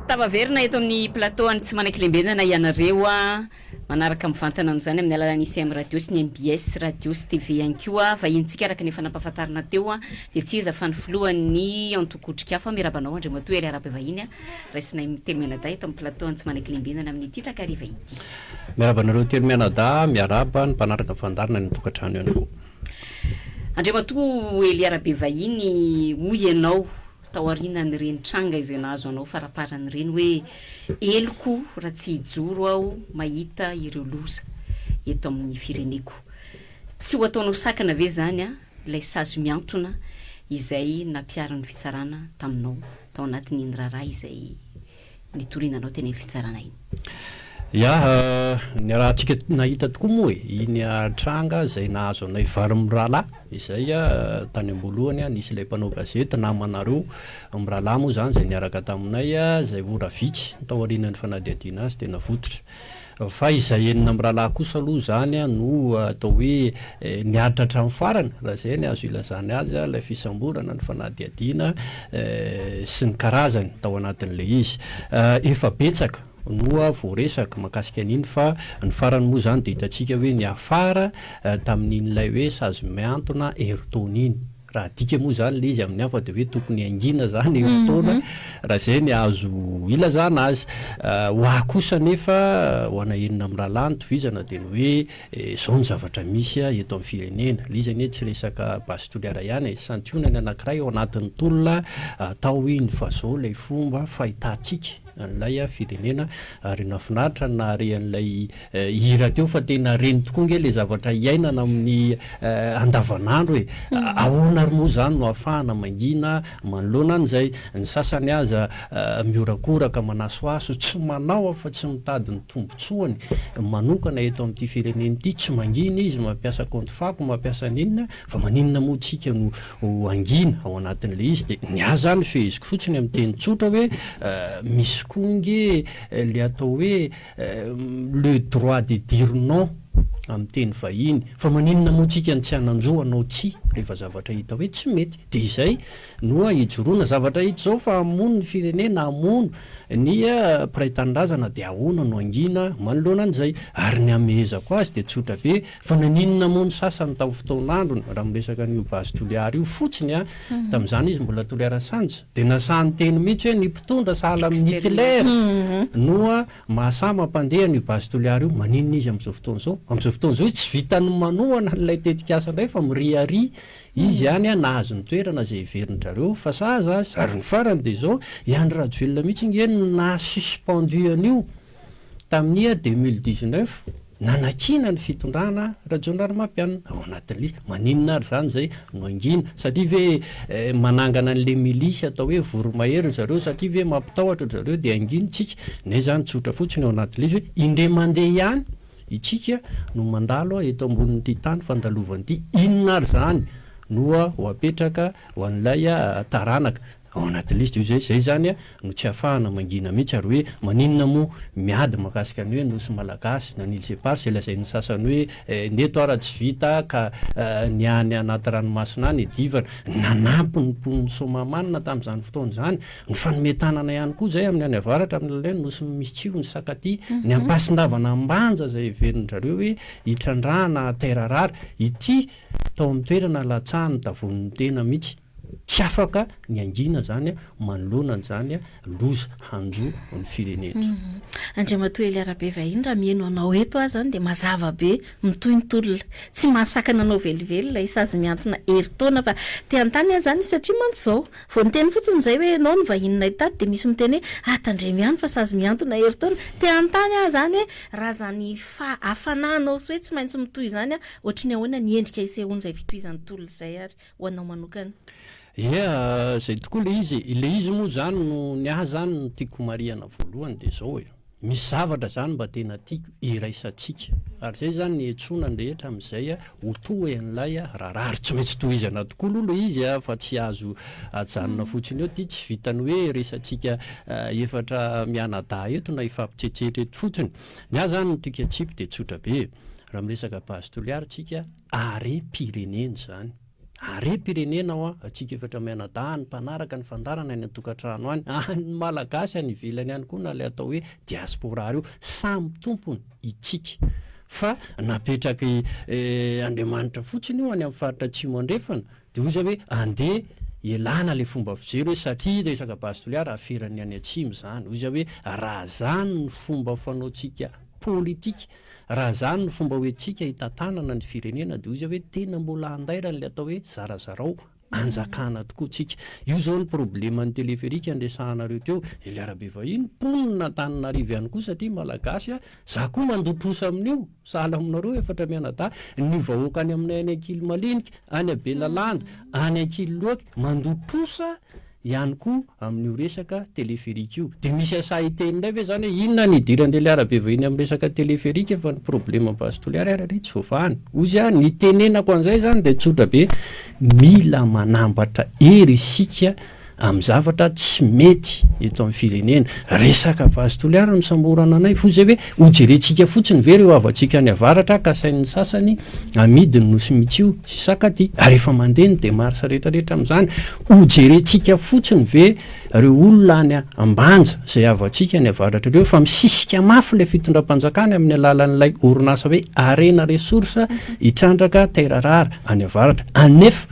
Tavaverina eto amin'ny plateau any tsy manaiky lembendana ianareo a manaraka mivantana an'izany amin'ny alalan'ny ICM radio sy ny MBS radio sy TV ihany koa vahintsika araka ny efa nampahafantarina teo a dia tsy iza fa ny filohan'ny antokotrika fa mirabanao Andriamatoa Elia Rabevahiny a raisinay telo menada eto amin'ny plateau any tsy manaiky lembendana amin'ny ity takariva ity. Mirabanareo telo menada miaraba ny mpanaraka fandarina ny tokantrano ihany koa. Andriamatoa Elia Rabevahiny hoy ianao taoriana ny reny tranga izay nahazo anao faraparany reny hoe eloko raha tsy hijoro aho mahita ireo loza eto amin'ny fireneko. Tsy ho ataonao sakana ve zany a ilay sazo miantona izay nampiaran'ny fitsarana taminao tao anatin'ny raharaha izay nitorinanao teny amin'ny fitsarana iny? Ny raha antsika nahita tokoa moa iny tranga izay nahazo anay vary mirahalahy izay tany ambolohany nisy ilay mpanao gazety namanareo mirahalahy moa zany izay niaraka taminay izay ora vitsy tao aorianan'ny fanadihadiana azy tena vototra fa izay enina mirahalahy kosa aloha zany no atao hoe niaritra hatramin'ny farany raha izay ny azo ilazany azy ilay fisamborana ny fanadihadiana sy ny karazany tao anatin'ilay izy efa betsaka noa voaresaka makasika an'iny fa ny farany moa zany dia hitantsika hoe ny afara tamin'in'ilay hoe sazo miantona eritaona iny raha dika moa zany le izy amin'ny hafa dia hoe tokony angina zany eritaona raha izay ny azo ilazana azy ho ahy kosa nefa ho ana enina amin'ny rahalahy ny tovizana dia ny hoe zao ny zavatra misy eto amin'ny firenena le izy anie tsy resaka basy toliara ihany santionany anankiray ao anatin'ny tolona atao iny fa zao ilay fomba fahitantsika an'ilay firenena ary nafinaritra nahare an'ilay hira teo fa tena reny tokoa nge le zavatra iainana amin'ny andavanandro hoe ahoana ary moa zany no ahafahana mangina manoloana an'izay ny sasany aza miorakoraka manasoaso tsy manao afa tsy mitady ny tombotsoany manokana eto amin'ity firenena ity tsy mangina izy mampiasa kontifako mampiasa ninona fa maninona moa tsika no angina ao anatin'le izy dia ny azy zany fehiziko fotsiny amin'ny teny tsotra hoe misy konge le atao hoe le droit de dire non amin'ny teny vahiny fa maninona moa tsika ny tsy hananjoanao tsy rehefa zavatra hita hoe tsy mety dia izay noa hijoroana zavatra hita zao fa amono ny firenena amono ny piraitanindrazana dia ahoana no angina manoloana an'izay ary ny amehezako azy dia tsotra be fa naninona moa ny sasany tamin'ny fotoanandrony raha miresaka n'io basy toliara io fotsiny tamin'izany izy mbola toliara sanja dia nasahany teny mihitsy hoe ny mpitondra sahala amin'ny Hitler noa mahasama mampandeha n'io basy toliara io maninona izy amin'izao fotoana zao fotoana zao tsy vitany manohana n'ilay tetikasa indray fa miriary izy ihany nahazo ny toerana izay iverindrareo fa saza azy ary ny farany dia zao Andry Rajoelina mihitsy ngeny na suspendu an'io tamin'ny 2019 nanakina ny fitondrana Rajoelina ao anatin'ilay izy maninona ary zany zay no angina satria ve manangana an'le milisy atao hoe voromahery zareo satria ve mampitahotra zareo dia anginitsika nay zany tsotra fotsiny ao anatin'ilay izy hoe indre mandeha ihany itsika no mandalo eto ambonin'ity tany fandalovan'ity inona ary zany noa ho apetraka ho an'ilay taranaka ao anatin'lista io zay zany no tsy ahafahana mangina mihitsy ary hoe maninona moa miady makasika ny hoe nosy malagasy na nilsepar zay lazay ny sasany hoe neto ara tsy vita ka ny any anaty ranomasina any divana nanampy ny mpon'ny somamanina tamin'izany fotoana zany ny fanometanana ihany koa zay amin'ny any avaratra amin'ilay nosy misy tsio ny sakaty ny ampasindavana mbanja zay iverindrareo hoe hitrandrana terarary ity tao amin'ny toerana latsahany davon'ny tena mihitsy tsy afaka ny angina zany manoloana zany loza hanjo ny firenena. Andriamatoa Elia Rabevahiny raha mihaino anao eto azy zany dia mazava be mitohy ny tolona tsy mahasakana anao velively ilay sazy miantona eritaona fa te antany azy zany satria mantsy zao vao niteny fotsiny zay hoe anao ny vahinona hitady dia misy miteny hoe tandremy fa sazy miantona eritaona te antany azy zany hoe raha zany hafananao sy hoe tsy maintsy mitohy zany ohatry ny ahoana ny endrika isehoany zay fitohizany tolona izay ary ho anao manokana. Zay tokoa le izy moa zany no ny ahy zany no tiako mariana voalohany dia zao hoe misy zavatra zany mba tena tiako iraisantsika ary zay zany ny etsonany rehetra amin'izay ho tohy an'ilay raharary tsy maintsy tohizana tokoa aloha le izy fa tsy azo ajanona fotsiny eo ty tsy vitany hoe resantsika efatra mianadaha eto na ifampitsetsetra eto fotsiny ny ahy zany no tiako atsipy dia tsotra be raha miresaka basy toliara tsika are pirenena zany are-pirenena ao atsika efatra mianadahy ny mpanaraka ny fandarana ny atokantrano any ny malagasy any ivelany ihany koa na le atao hoe diaspora io samy tompony itsika fa napetraky Andriamanitra fotsiny io any amin'ny faritra atsimo andrefana de oza hoe andeha elana le fomba fijery hoe satria resaka bastoliara aferany any atsimo zany oza hoe raha zany ny fomba fanaotsika politika raha zany ny fomba hoentsika hitantanana ny firenena de ozy hoe tena mbola andairany le atao hoe zarazarao anjakana tokoa tsika io zao ny problema ny teleferika andresahanareo teo Eliarabe vahiny ponina Antananarivo ihany koa satria malagasy za koa mandotrosa amin'io sahala aminareo efatra mianadahy ny vahoaka any aminay any Ankilimaliniky any Abelalanda any Ankililoaka mandotrosa ihany koa amin'io resaka teleferika io de misy asa itenindray ve zany hoe inona ny idiran'ny Eliarabe vahiny amin'ny resaka teleferika fa ny problema bastoliara ara tsy voafahany ozy ny tenenako an'izay zany de tsotra be mila manambatra hery isika amin'ny zavatra tsy mety eto amin'ny firenena resaka bastoliara misamborana anay fo zay hoe hojerentsika fotsiny ve reo avantsika ny avaratra ka sain'ny sasany amidiny nosy mitsio sy sakaty ary efa mandeha ny demarche rehetrarehetra amin'izany hojerentsika fotsiny ve reo olona any ambanja zay avantsika ny avaratra reo fa misisika mafy le fitondram-panjakany amin'ny alalan'ilay orinasa hoe arena resource hitrandraka terarara any avaratra anefa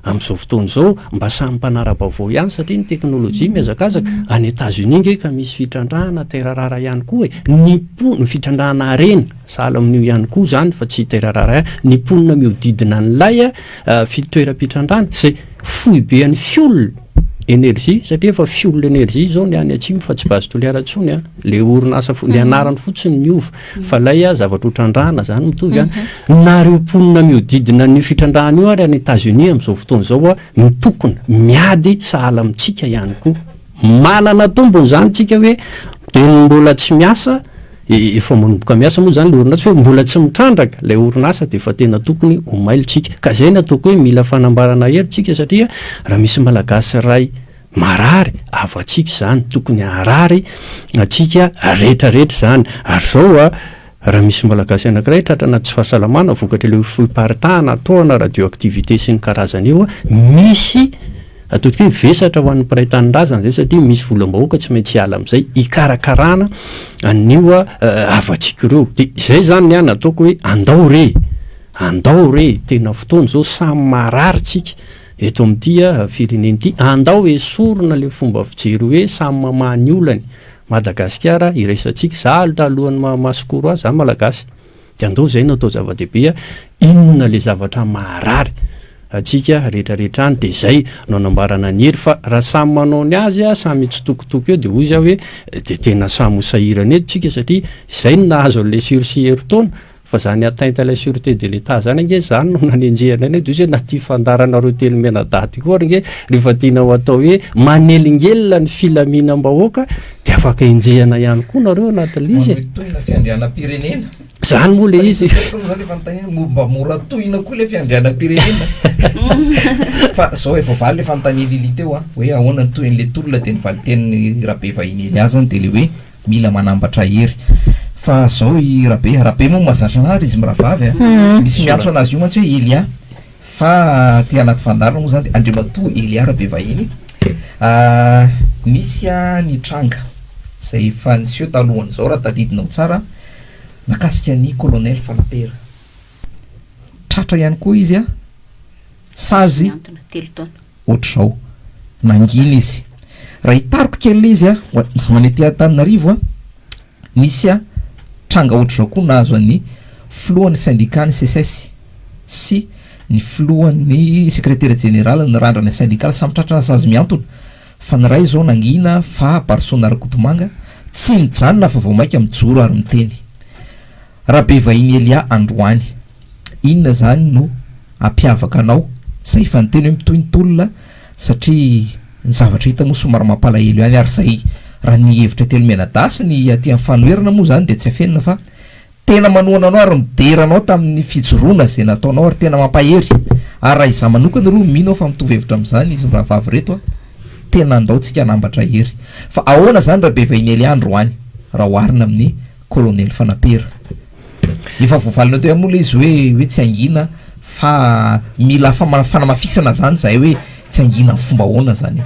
amin'izao fotoana izao mba samy mpanara-baovao ihany satria ny teknôlôjia miazakazaka any États-Unis nge ka misy fitrandrahana terarara ihany koa ny fitrandrahana arena sahala amin'io ihany koa zany fa tsy terarara ny ponina miodidina n'ilay fitoeram-pitrandrahana zay fohy be an'ny fiolona énergie satria efa fiolona énergie zao ny any atsimo fa tsy bastoliara tsony le orinasa ny anarany fotsiny miova fa lay zavatra hotrandrahana zany mitovy nareo ponina miodidina ny fitrandrahana io ary any États-Unis amin'izao fotoana zao mitokona miady sahala amintsika ihany koa manana tombony zany tsika hoe de mbola tsy miasa efa manomboka miasa moa zany le orinasa fa mbola tsy mitrandraka le orinasa de efa tena tokony ho mailitsika ka zay ny ataoko hoe mila fanambarana heritsika satria raha misy malagasy ray marary avatsika zany tokony harary atsika rehetrarehetra zany ary zao raha misy malagasy anankiray tratrana tsy fahasalamana vokatra le fiparitahana ataona radioactivité sy ny karazany io misy ataoko hoe vesatra ho an'ny mpiray tanin-drazana zay satria misy volam-bahoaka tsy maintsy hiala amin'izay hikarakarana an'io avatsika ireo de zay zany ny ataoko hoe andao re tena fotoana zao samy marary tsika eto amin'ity fireneny ity andao esorona le fomba fijery hoe samy mamahany olany Madagasikara iraisantsika zalitra alohan'ny mahamasokoro azy malagasy de andao zay no atao zava-dehibe inona le zavatra marary atsika rehetrarehetra any de zay no anambarana ny hery fa raha samy manao ny azy samy tsitokotoko eo de ozy hoe de tena samy hosahirana eto tsika satria zay no nahazo le sursis heritona fa zany atainta la sûreté de l'État zany nge zany no nanenjehana ny ozy na ty fandaranareo telo menadaty koa nge rehefa tianao atao hoe manelingelina ny filaminam-bahoaka de afaka enjehana ihany koa nareo anatin'izy fiandrianam-pirenena zany moa le izy mba mora tohina koa le fiandrianam-pirenena fa zao efa valy le fanontany lili teo hoe ahoana ny tohin'le tolona de nivaly teniny Rabe vahiny ely azany de le hoe mila manambatra hery fa zao i Rabe moa mazatra anary izy miravavy misy miantso anazy io mantsy hoe Elia fa ty anaty fandarana moa zany de Andriamatoa Elia Rabe vahiny misy ny tranga zay fa niseho talohany zao raha tadidinao tsara nakasika ny colonel Falapera tratra ihany koa izy sazy ohatr'izao nangina izy raha hitariko kely izy hoany aty Antananarivo misy tranga ohatr'izao koa nahazo an'ny filohan'ny syndicat ny CSS sy ny filohan'ny secrétaire général ny randrana syndical samy tratrana sazy miantona fa ny ray zao nangina fa Barsona Rakotomanga tsy mijanona fa vao mainka mijoro ary miteny Rabe vahiny Elia Androany inona zany no ampiavaka anao zay fa niteny hoe mitohy ny tolona satria ny zavatra hita moa somary mampalahelo ihany ary zay raha ny hevitra telo menadasy ny aty amin'ny fanoherana moa zany de tsy afenina fa tena manohana anao ary mideranao tamin'ny fijoroana zay nataonao ary tena mampahery ary raha izaho manokana roa mino fa mitovy hevitra amin'izany izy rahavavy reto tena andao tsika anambatra hery fa ahoana zany Rabe vahiny Elia Androany raha oharina amin'ny colonel Fanapera efa voavalinao teo moa le izy hoe tsy angina fa mila fanamafisana zany zay hoe tsy angina ny fomba hoana zany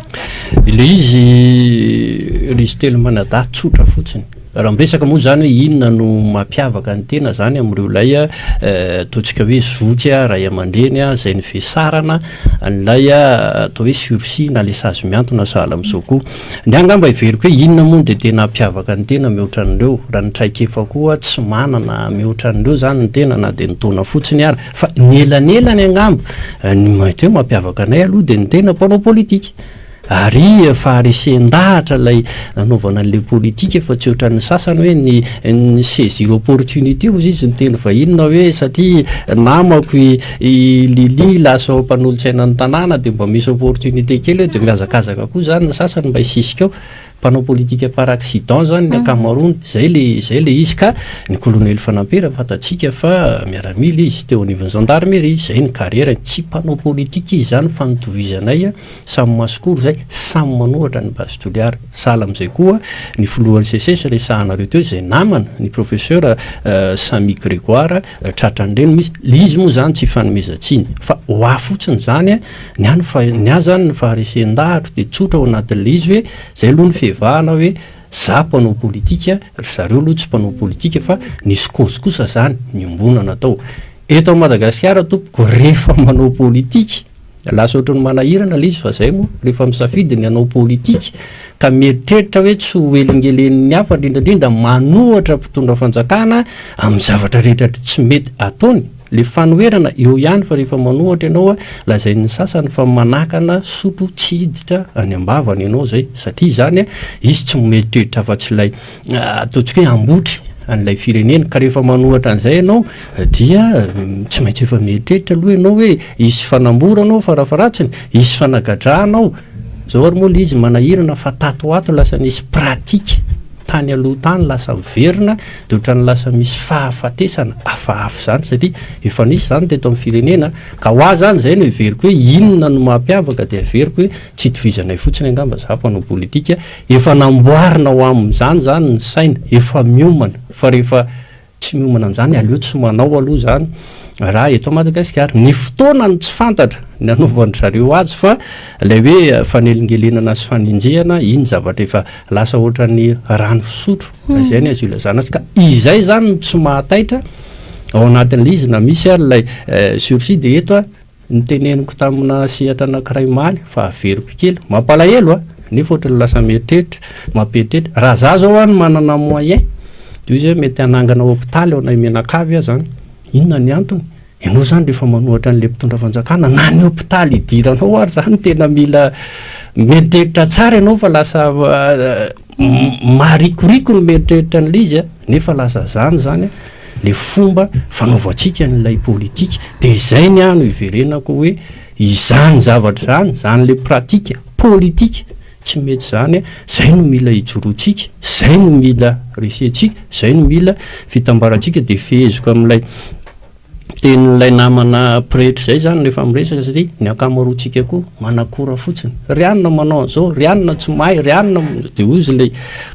le izy telo manada tsotra fotsiny raha miresaka moa zany hoe inona no mampiavaka ny tena zany am'ireo lay ataontsika hoe zoky a ray aman-dreny a zay ny vesarana nylay atao hoe sursis na le sazy miantona sahala am'izao koa ny angamba iveriko hoe inona moa de tena mampiavaka ny tena mihoatra an'ireo raha ny traikefa koa tsy manana mihoatra an'ireo zany ny tena na de nitona fotsiny ary fa ny elanelany angamba ny mety hoe mampiavaka anay aloha de ny tena mpanao politika ary faharesen-dahatra lay nanaovana an'le politika efa tsy ohatran'ny sasany hoe ny saisir opportunité ozy izy ny teny vahinona hoe satria namako lili lasa mpanolotsaina ny tanàna de mba misy opportunité kely eo de miazakazaka koa zany ny sasany mba hisisika eo mpanao politika par accident zany ny akamarony zay le izy ka ny colonel fanampera fatatsika fa miaramila izy teo anivon'ny gendarmerie zay ny carrière tsy mpanao politika izy zany fa nitovizanay samy masokoro zay samy manohatra ny base toliara sahala am'izay koa ny folohan'ny CCS resahanareo teo zay namana ny professeur Samy Grégoire tratran'ireny misy le izy moa zany tsy fanomezantsiny fa ho afotsiny zany ny azany ny faharesen-dahatra de tsotra ao anatin'le izy hoe zay aloha ny fehivahana hoe za mpanao politika zareo aloha tsy mpanao politika fa nisy cause kosa zany niombona natao eto Madagasikara tompoko rehefa manao politika lasa ohatrany manahirana le izy fa zay moa rehefa misafidy ny anao politika ka mieritreritra hoe tsy ho elingelen'ny hafa indrindrandrindra manohatra mpitondra fanjakana amin'ny zavatra rehetra tsy mety ataony le fanoherana eo ihany fa rehefa manohatra ianao lazay ny sasany fa manakana sotro tsy hiditra any ambavany ianao zay satria zany izy tsy mieritreritra fa tsy lay ataontsika hoe ambotry an'ilay firenena ka rehefa manohatra an'izay ianao dia tsy maintsy efa mieritreritra aloha ianao hoe isy fanamboranao farafaratsiny isy fanagadrahanao zao ary moa le izy manahirana fa tato ato lasa nisy pratika tany aloha tany lasa miverina de ohatrany lasa misy fahafatesana hafahafa zany satria efa nisy zany teto amin'ny firenena ka ho azy zany zay no iveriko hoe inona no mampiavaka de averiko hoe tsy itovizanay fotsiny angamba za mpanao politika efa namboarina ho amin'izany zany ny saina efa miomana fa rehefa tsy miomana an'izany aleo tsy manao aloha zany raha eto Madagasikara ny fotoana ny tsy fantatra ny anaovan'ny zareo azy fa lay hoe fanelingelenana sy faninjehana iny zavatra efa lasa ohatran'ny rano fisotro zay ny azo ilazana azy ka izay zany tsy mahataitra ao anatin'le izy na misy ary lay sursis de eto ny teneniko tamina sehatra anankiray maly fa averiko kely mampalahelo nefa ohatrany lasa mieritreritra mampieritreritra raha za zao any manana moyen de izy hoe mety anangana hôpitaly ao anay menakavy a zany inona ny antony ianao zany rehefa manohatra an'le mpitondra fanjakana na ny hôpitaly idiranao ary zany tena mila mieritreritra tsara ianao fa lasa marikoriko ny mieritreritra an'le izy nefa lasa zany le fomba fanaovantsika n'ilay politika de zay ny ano iverenako hoe izany zavatra zany le pratika politika tsy mety zany zay no mila hijoroantsika zay no mila resentsika zay no mila fitambarantsika de feheziko amin'ilay tenin'ilay namana pretra zay zany rehefa miresaka satria ny akamaroantsika koa manakora fotsiny rianina manao an'izao rianina tsy mahay rianina de ozy le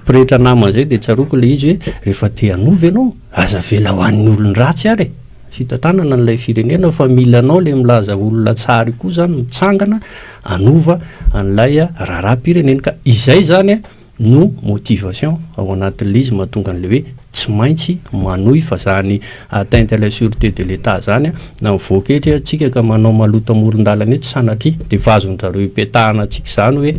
pretra namana zay de tsaroko le izy hoe rehefa te hanovy ianao aza vela ho an'ny olon-dratsy ary fitatanana n'ilay firenena fa milanao le milaza olona tsary koa zany mitsangana anova an'ilay raharaha-pirenena ka izay zany no motivation ao anatin'le izy mahatonga an'le hoe tsy maintsy manohy fa zany atteinte à la sûreté de l'état zany na mivoaketry atsika ka manao maloto amoron-dalana eto sanatria de vazony zareo ipetahana atsika zany hoe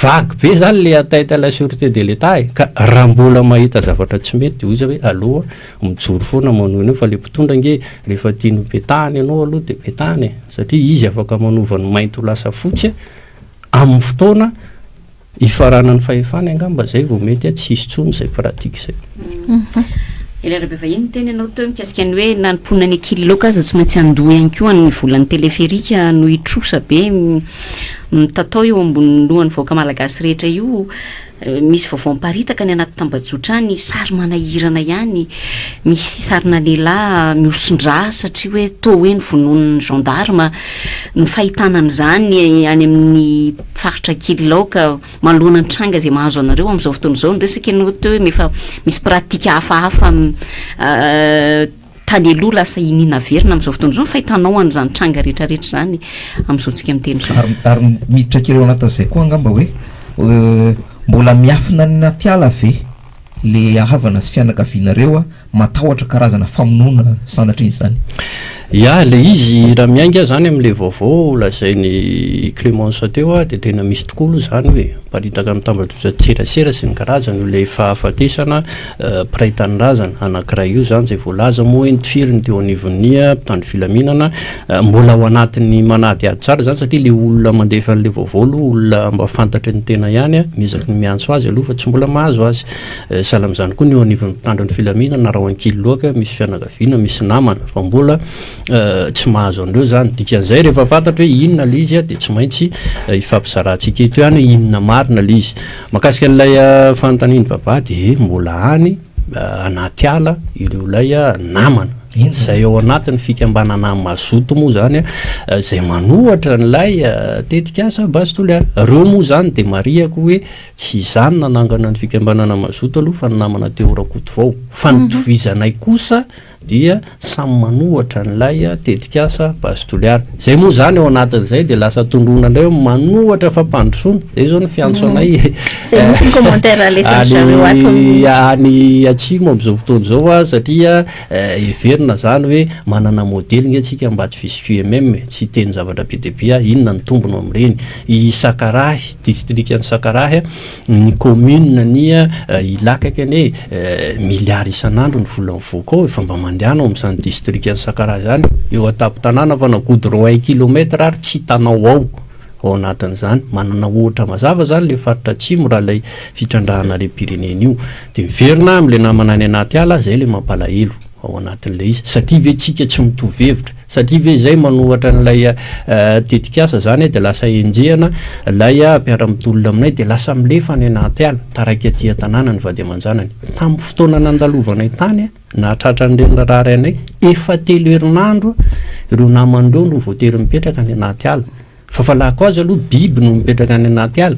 vaky be zany le atteinte à la sûreté de l'état ka raha mbola mahita zavatra tsy mety de ozy hoe aloha mijoro foana manohy anao fa le mpitondra nge rehefa tiano petahany ianao aloha de petahany satria izy afaka manovany mainty ho lasa fotsy amin'ny fotoana ifaranany fahefany angamba zay vao mety tsy hisy tsony zay pratika zay Ilarabe vahiny teny ianao teo mikasika ny hoe nanomponana ny kiloka aza tsy maintsy andoha ihany koa ny volan'ny teleferika no itrosa be mitatao eo ambony lohan'ny vahoaka malagasy rehetra io misy vaovao miparitaka ny anaty tambajotra ny sary manahirana ihany misy sarina lehilahy miosindra satria hoe to hoe ny vonon'ny gendarme ny fahitanan'izany any amin'ny faritra kiloka manoloana ny tranga zay mahazo anareo amin'izao fotoana izao ny resaka ianao teo hoe mefa misy pratika hafahafa tany aloha lasa inina verina amin'izao fotoana zao fahitanao an'izany tranga rehetrarehetra zany amin'izao tsika miteny zao. Ary miditra kely ao anatin'izay koa angamba hoe mbola miafina ny natiala ve le ahavana sy fianakavianareo matahotra karazana famonoana sanatry izany? Ya le izy raha miainga zany amin'le vaovao lazainy Clémence teo dia tena misy tokoa zany hoe paritaka amin'ny tambajotran-tserasera sy ny karazany le fahafatesana mpiray tanirazana anankiray io zany izay voalaza moa entifiriny teo anivon'ny mpitandro filaminana mbola ao anatin'ny manady ady tsara zany satria le olona mandefa an'le vaovao aloha olona mba fantatry ny tena ihany miezaka ny miantso azy aloha fa tsy mbola mahazo azy sahala amin'izany koa ny eo anivon'ny mpitandro ny filaminana raha ankily loaka misy fianakaviana misy namana fa mbola tsy mahazo andreo zany dikan'izay rehefa fantatra hoe inona le izy dia tsy maintsy ifampizarantsika eto ihany hoe inona marina le izy makasika an'ilay fanontaniany baba dia mbola any anaty ala ireo lay namana zay ao anatin'ny fikambanana mazoto moa zany zay manohatra n'lay tetika asa basy toliara reo moa zany dia mariako hoe tsy izany nanangana ny fikambanana mazoto aloha fa ny namana teo rakoto vao fa nitovizanay kosa dia samy manohatra n'lay tetika asa basy toliara zay moa zany ao anatin'izay dia lasa tondrona indray manohatra fampandrosoana zay zao ny fiantso anay any atsimo amin'izao fotoana zao satria everina zany hoe manana modely ny atsika mba tsy fisy QMM tsy teny zavatra be dia be inona ny tombony amin'ireny i Sakarahy district ny Sakarahy ny commune ny ilakaka ny miliary isan'andro ny volany voaka ao efa mba mandehanao amin'izany district ny Sakarahy zany eo atapo-tanàna fa na goudron 1 kilometre ary tsy hitanao ao anatin'izany manana ohatra mazava zany le faritra atsimo raha lay fitrandrahana le Pyrénées io dia miverina amin'le namana any anaty ala zay le mampalahelo ao anatin'le izy satria ve tsika tsy mitovy hevitra satria ve zay manohatra n'lay tetikasa zany dia lasa enjehana lay mpiara-mitolona aminay dia lasa milefa any anaty ala taraiky aty tanàna ny vady aman-janany tamin'ny fotoana nandalovanay tany nahatratra n'ireny rarary anay efa 3 herinandro ireo naman'ireo no voatery mipetraka any anaty ala fa falako azy aloha biby no mipetraka any anaty ala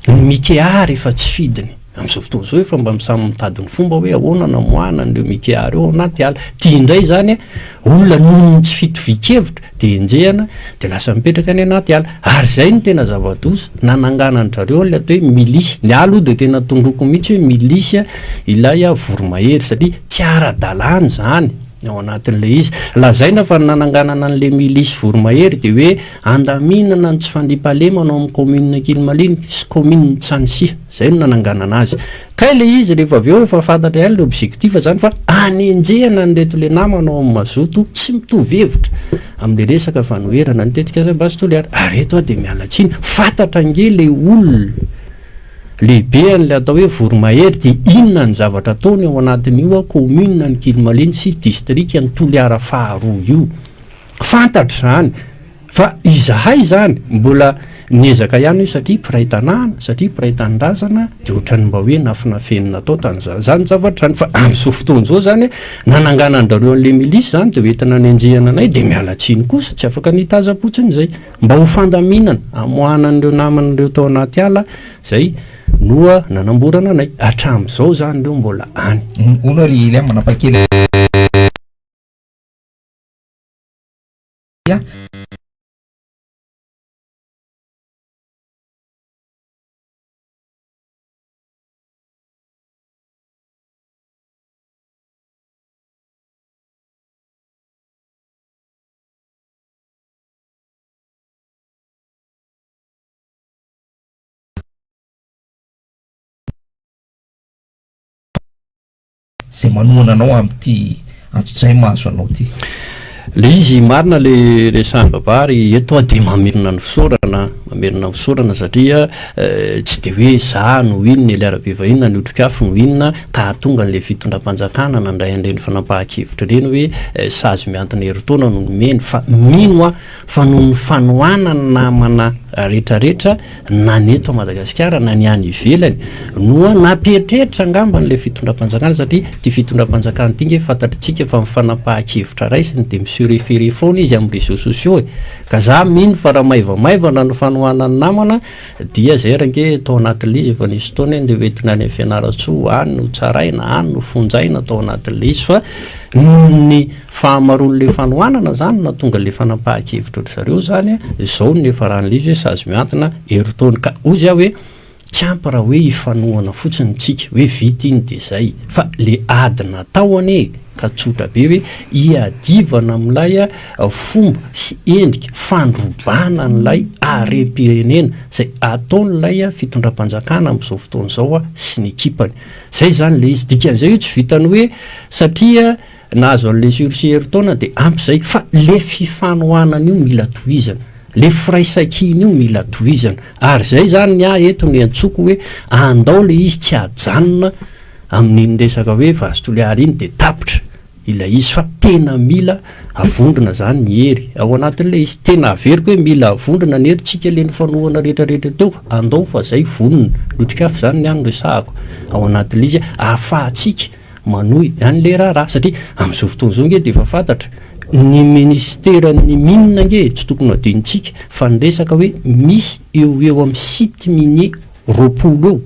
ny mikeary efa tsy fidiny amin'izao fotoana zao efa mba misamy mitady ny fomba hoe ahoana namoana n'ireo mikeary eo anaty ala tia indray zany olona nohony tsy fitovikevitra dia enjehana dia lasa mipetraka any anaty ala ary zay ny tena zava-doza nananganany zareo le atao hoe milisy ny aloha dia tena tondroko mihitsy hoe milisy ilay voromahery satria tsy ara-dalàna zany ao anatin'le izy lazaina fa nananganana an'le milisy voromahery dia hoe andaminana ny tsy fandriam-pahalemana ao amin'ny commune Kilmaliny sy commune Tsanisiha zay no nananganana azy ka le izy rehefa avy eo efa fantatra ihany le objectif zany fa anenjehana nyreto le namana ao amin'ny mazoto tsy mitovy hevitra amin'le resaka fanoherana ny tetika aza basy toliara ary eto dia miala tsiny fantatra nge le olona lehibe an'le atao hoe voromahery dia inona ny zavatra ataony ao anatin'io commune ny Kilmaliny sy district ny Toliara faharoa io fantatra zany fa izahay zany mbola niezaka ihany satria mpiray tanàna satria mpiray tanindrazana dia ohatrany mba hoe nafinafenina atao zany zavatra zany fa amin'izao fotoana zao zany nananganan'dareo an'le milisy zany dia hoentina nenjehana anay dia miala tsiny kosa tsy afaka nitaza-potsiny zay mba ho fandaminana amohanan'ireo naman'ireo tao anaty ala zay noa nanamborana anay hatramin'izao zany ireo mbola any ona ry ilay manapa-kely zay manohana anao amin'ity antsotsay mahazo anao ty le izy marina le resany babary eto dia mamerina ny fisaorana satria tsy dia hoe za no inona le ara-bevahinona ny otrikafo no inona ka hatonga n'le fitondram-panjakana nandray an'ireny fanapahan-kevitra ireny hoe sazy miantona heritaona no nomeny fa mino fa noho ny fanohana ny namana rehetrarehetra na neto a Madagasikara na ny any ivelany noa napetreritra angamba n'le fitondram-panjakana satria ty fitondram-panjakana ty nge fantatritsika fa mifanapahan-kevitra raisiny dia monsieur référé foana izy amin'ny réseaux sociaux ka za mino fa raha maivamaivana no fanohana fanohanany namana dia zay range tao anatin'le izy efa nisy fotoana de hoentina any fianaratsoa any no tsaraina any no fonjaina tao anatin'le izy fa ny fahamaroan'le fanohanana zany na tonga le fanapahan-kevitra ohatry zareo zany zao ny efa ran'le izy hoe sazy miantina heritony ka ozy aho hoe tsy ampy raha hoe ifanohana fotsiny tsika hoe vita iny de zay fa le adina tao ane ka tsotra be hoe iadivana am'ilay fomba sy endrika fandrobana n'lay arem-pirenena zay ataon'lay fitondram-panjakana am'izao fotoana zao sy ny ekipany zay zany le izy dikan'izay io tsy vitany hoe satria nahazo an'le surseheritaona de ampy zay fa le fifanohanana io mila tohizana le firaisakiny io mila tohizana ary zay zany ny eto ny antsoko hoe andao le izy tsy ajanona amin'iny resaka hoe vazotoliary iny de tapitra ila izy fa tena mila avondrona zany ny hery ao anatin'le izy tena averiko hoe mila avondrona ny herytsika le ny fanohana rehetrarehetra teo andao fa zay vonona lotrikafo zany ny any resahako ao anatin'le izy ahafahantsika manohy an'le raharaha satria am'izao fotoana zao nge de efa fantatra ny ministeran'ny minina nge tsy tokony adinitsika fa nyresaka hoe misy eo amin'ny site minier roapolo eo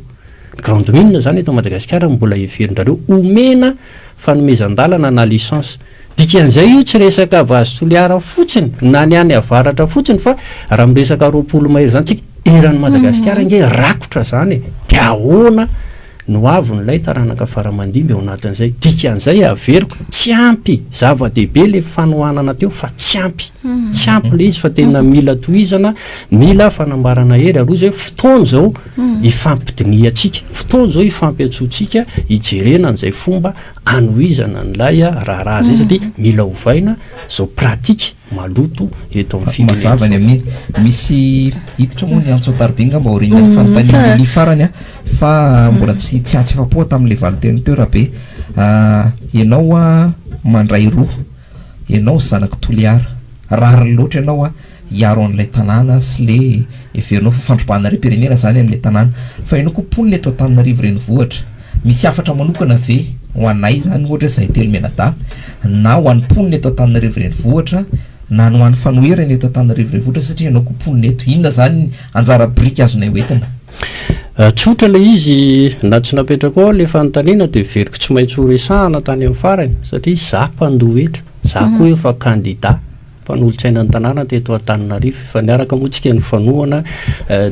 grande mine zany eto Madagasikara mbola everinareo omena fanomezan-dalana na licence dikan'izay io tsy resaka vazotoliara fotsiny na ny any avaratra fotsiny fa raha miresaka roapolo mahery zany tsika eran'ny Madagasikara nge rakotra zany de ahoana no avon'ilay taranaka faramandimby ao anatin'izay dikan'izay averiko tsy ampy zava-dehibe le fanohanana teo fa tsy ampy le izy fa tena mila tohizana mila fanambarana hery aloha zay fotoana zao ifampidiniatsika fotoana zao ifampiatsotsika ijerena n'izay fomba anohizana n'lay raharaha zay satria mila hovaina zao pratika maloto eto amin'ny mazavany amin'iny misy hiditra moa ny antsotaribinga mba orinany fanontaniany farany fa mbola tsy atsy efa-po tamin'le valiteny teo raha be ianao mandray roa ianao zanaky toliara rariny loatra ianao hiaro an'ilay tanàna sy le everinao fa fandrobana repirenena zany amin'le tanàna fa ianao koa poniny eto Antananarivo renivohitra misy afatra manokana ve ho anay zany ohatra zay telo menada na ho an'ny poniny eto Antananarivo renivohitra na no an'ny fanoherany eto Antananarivo renivohitra satria ianao koa poniny eto inona zany anjara briky azonay hoentina tsotra le izy na tsy napetraka ao le fanontaniana de veriko tsy maintsy horesahana tany amin'ny farany satria za mpandohetra za koa efa kandida mpanolotsaina ny tanàna teto Antananarivo fa niaraka moatsika ny fanohana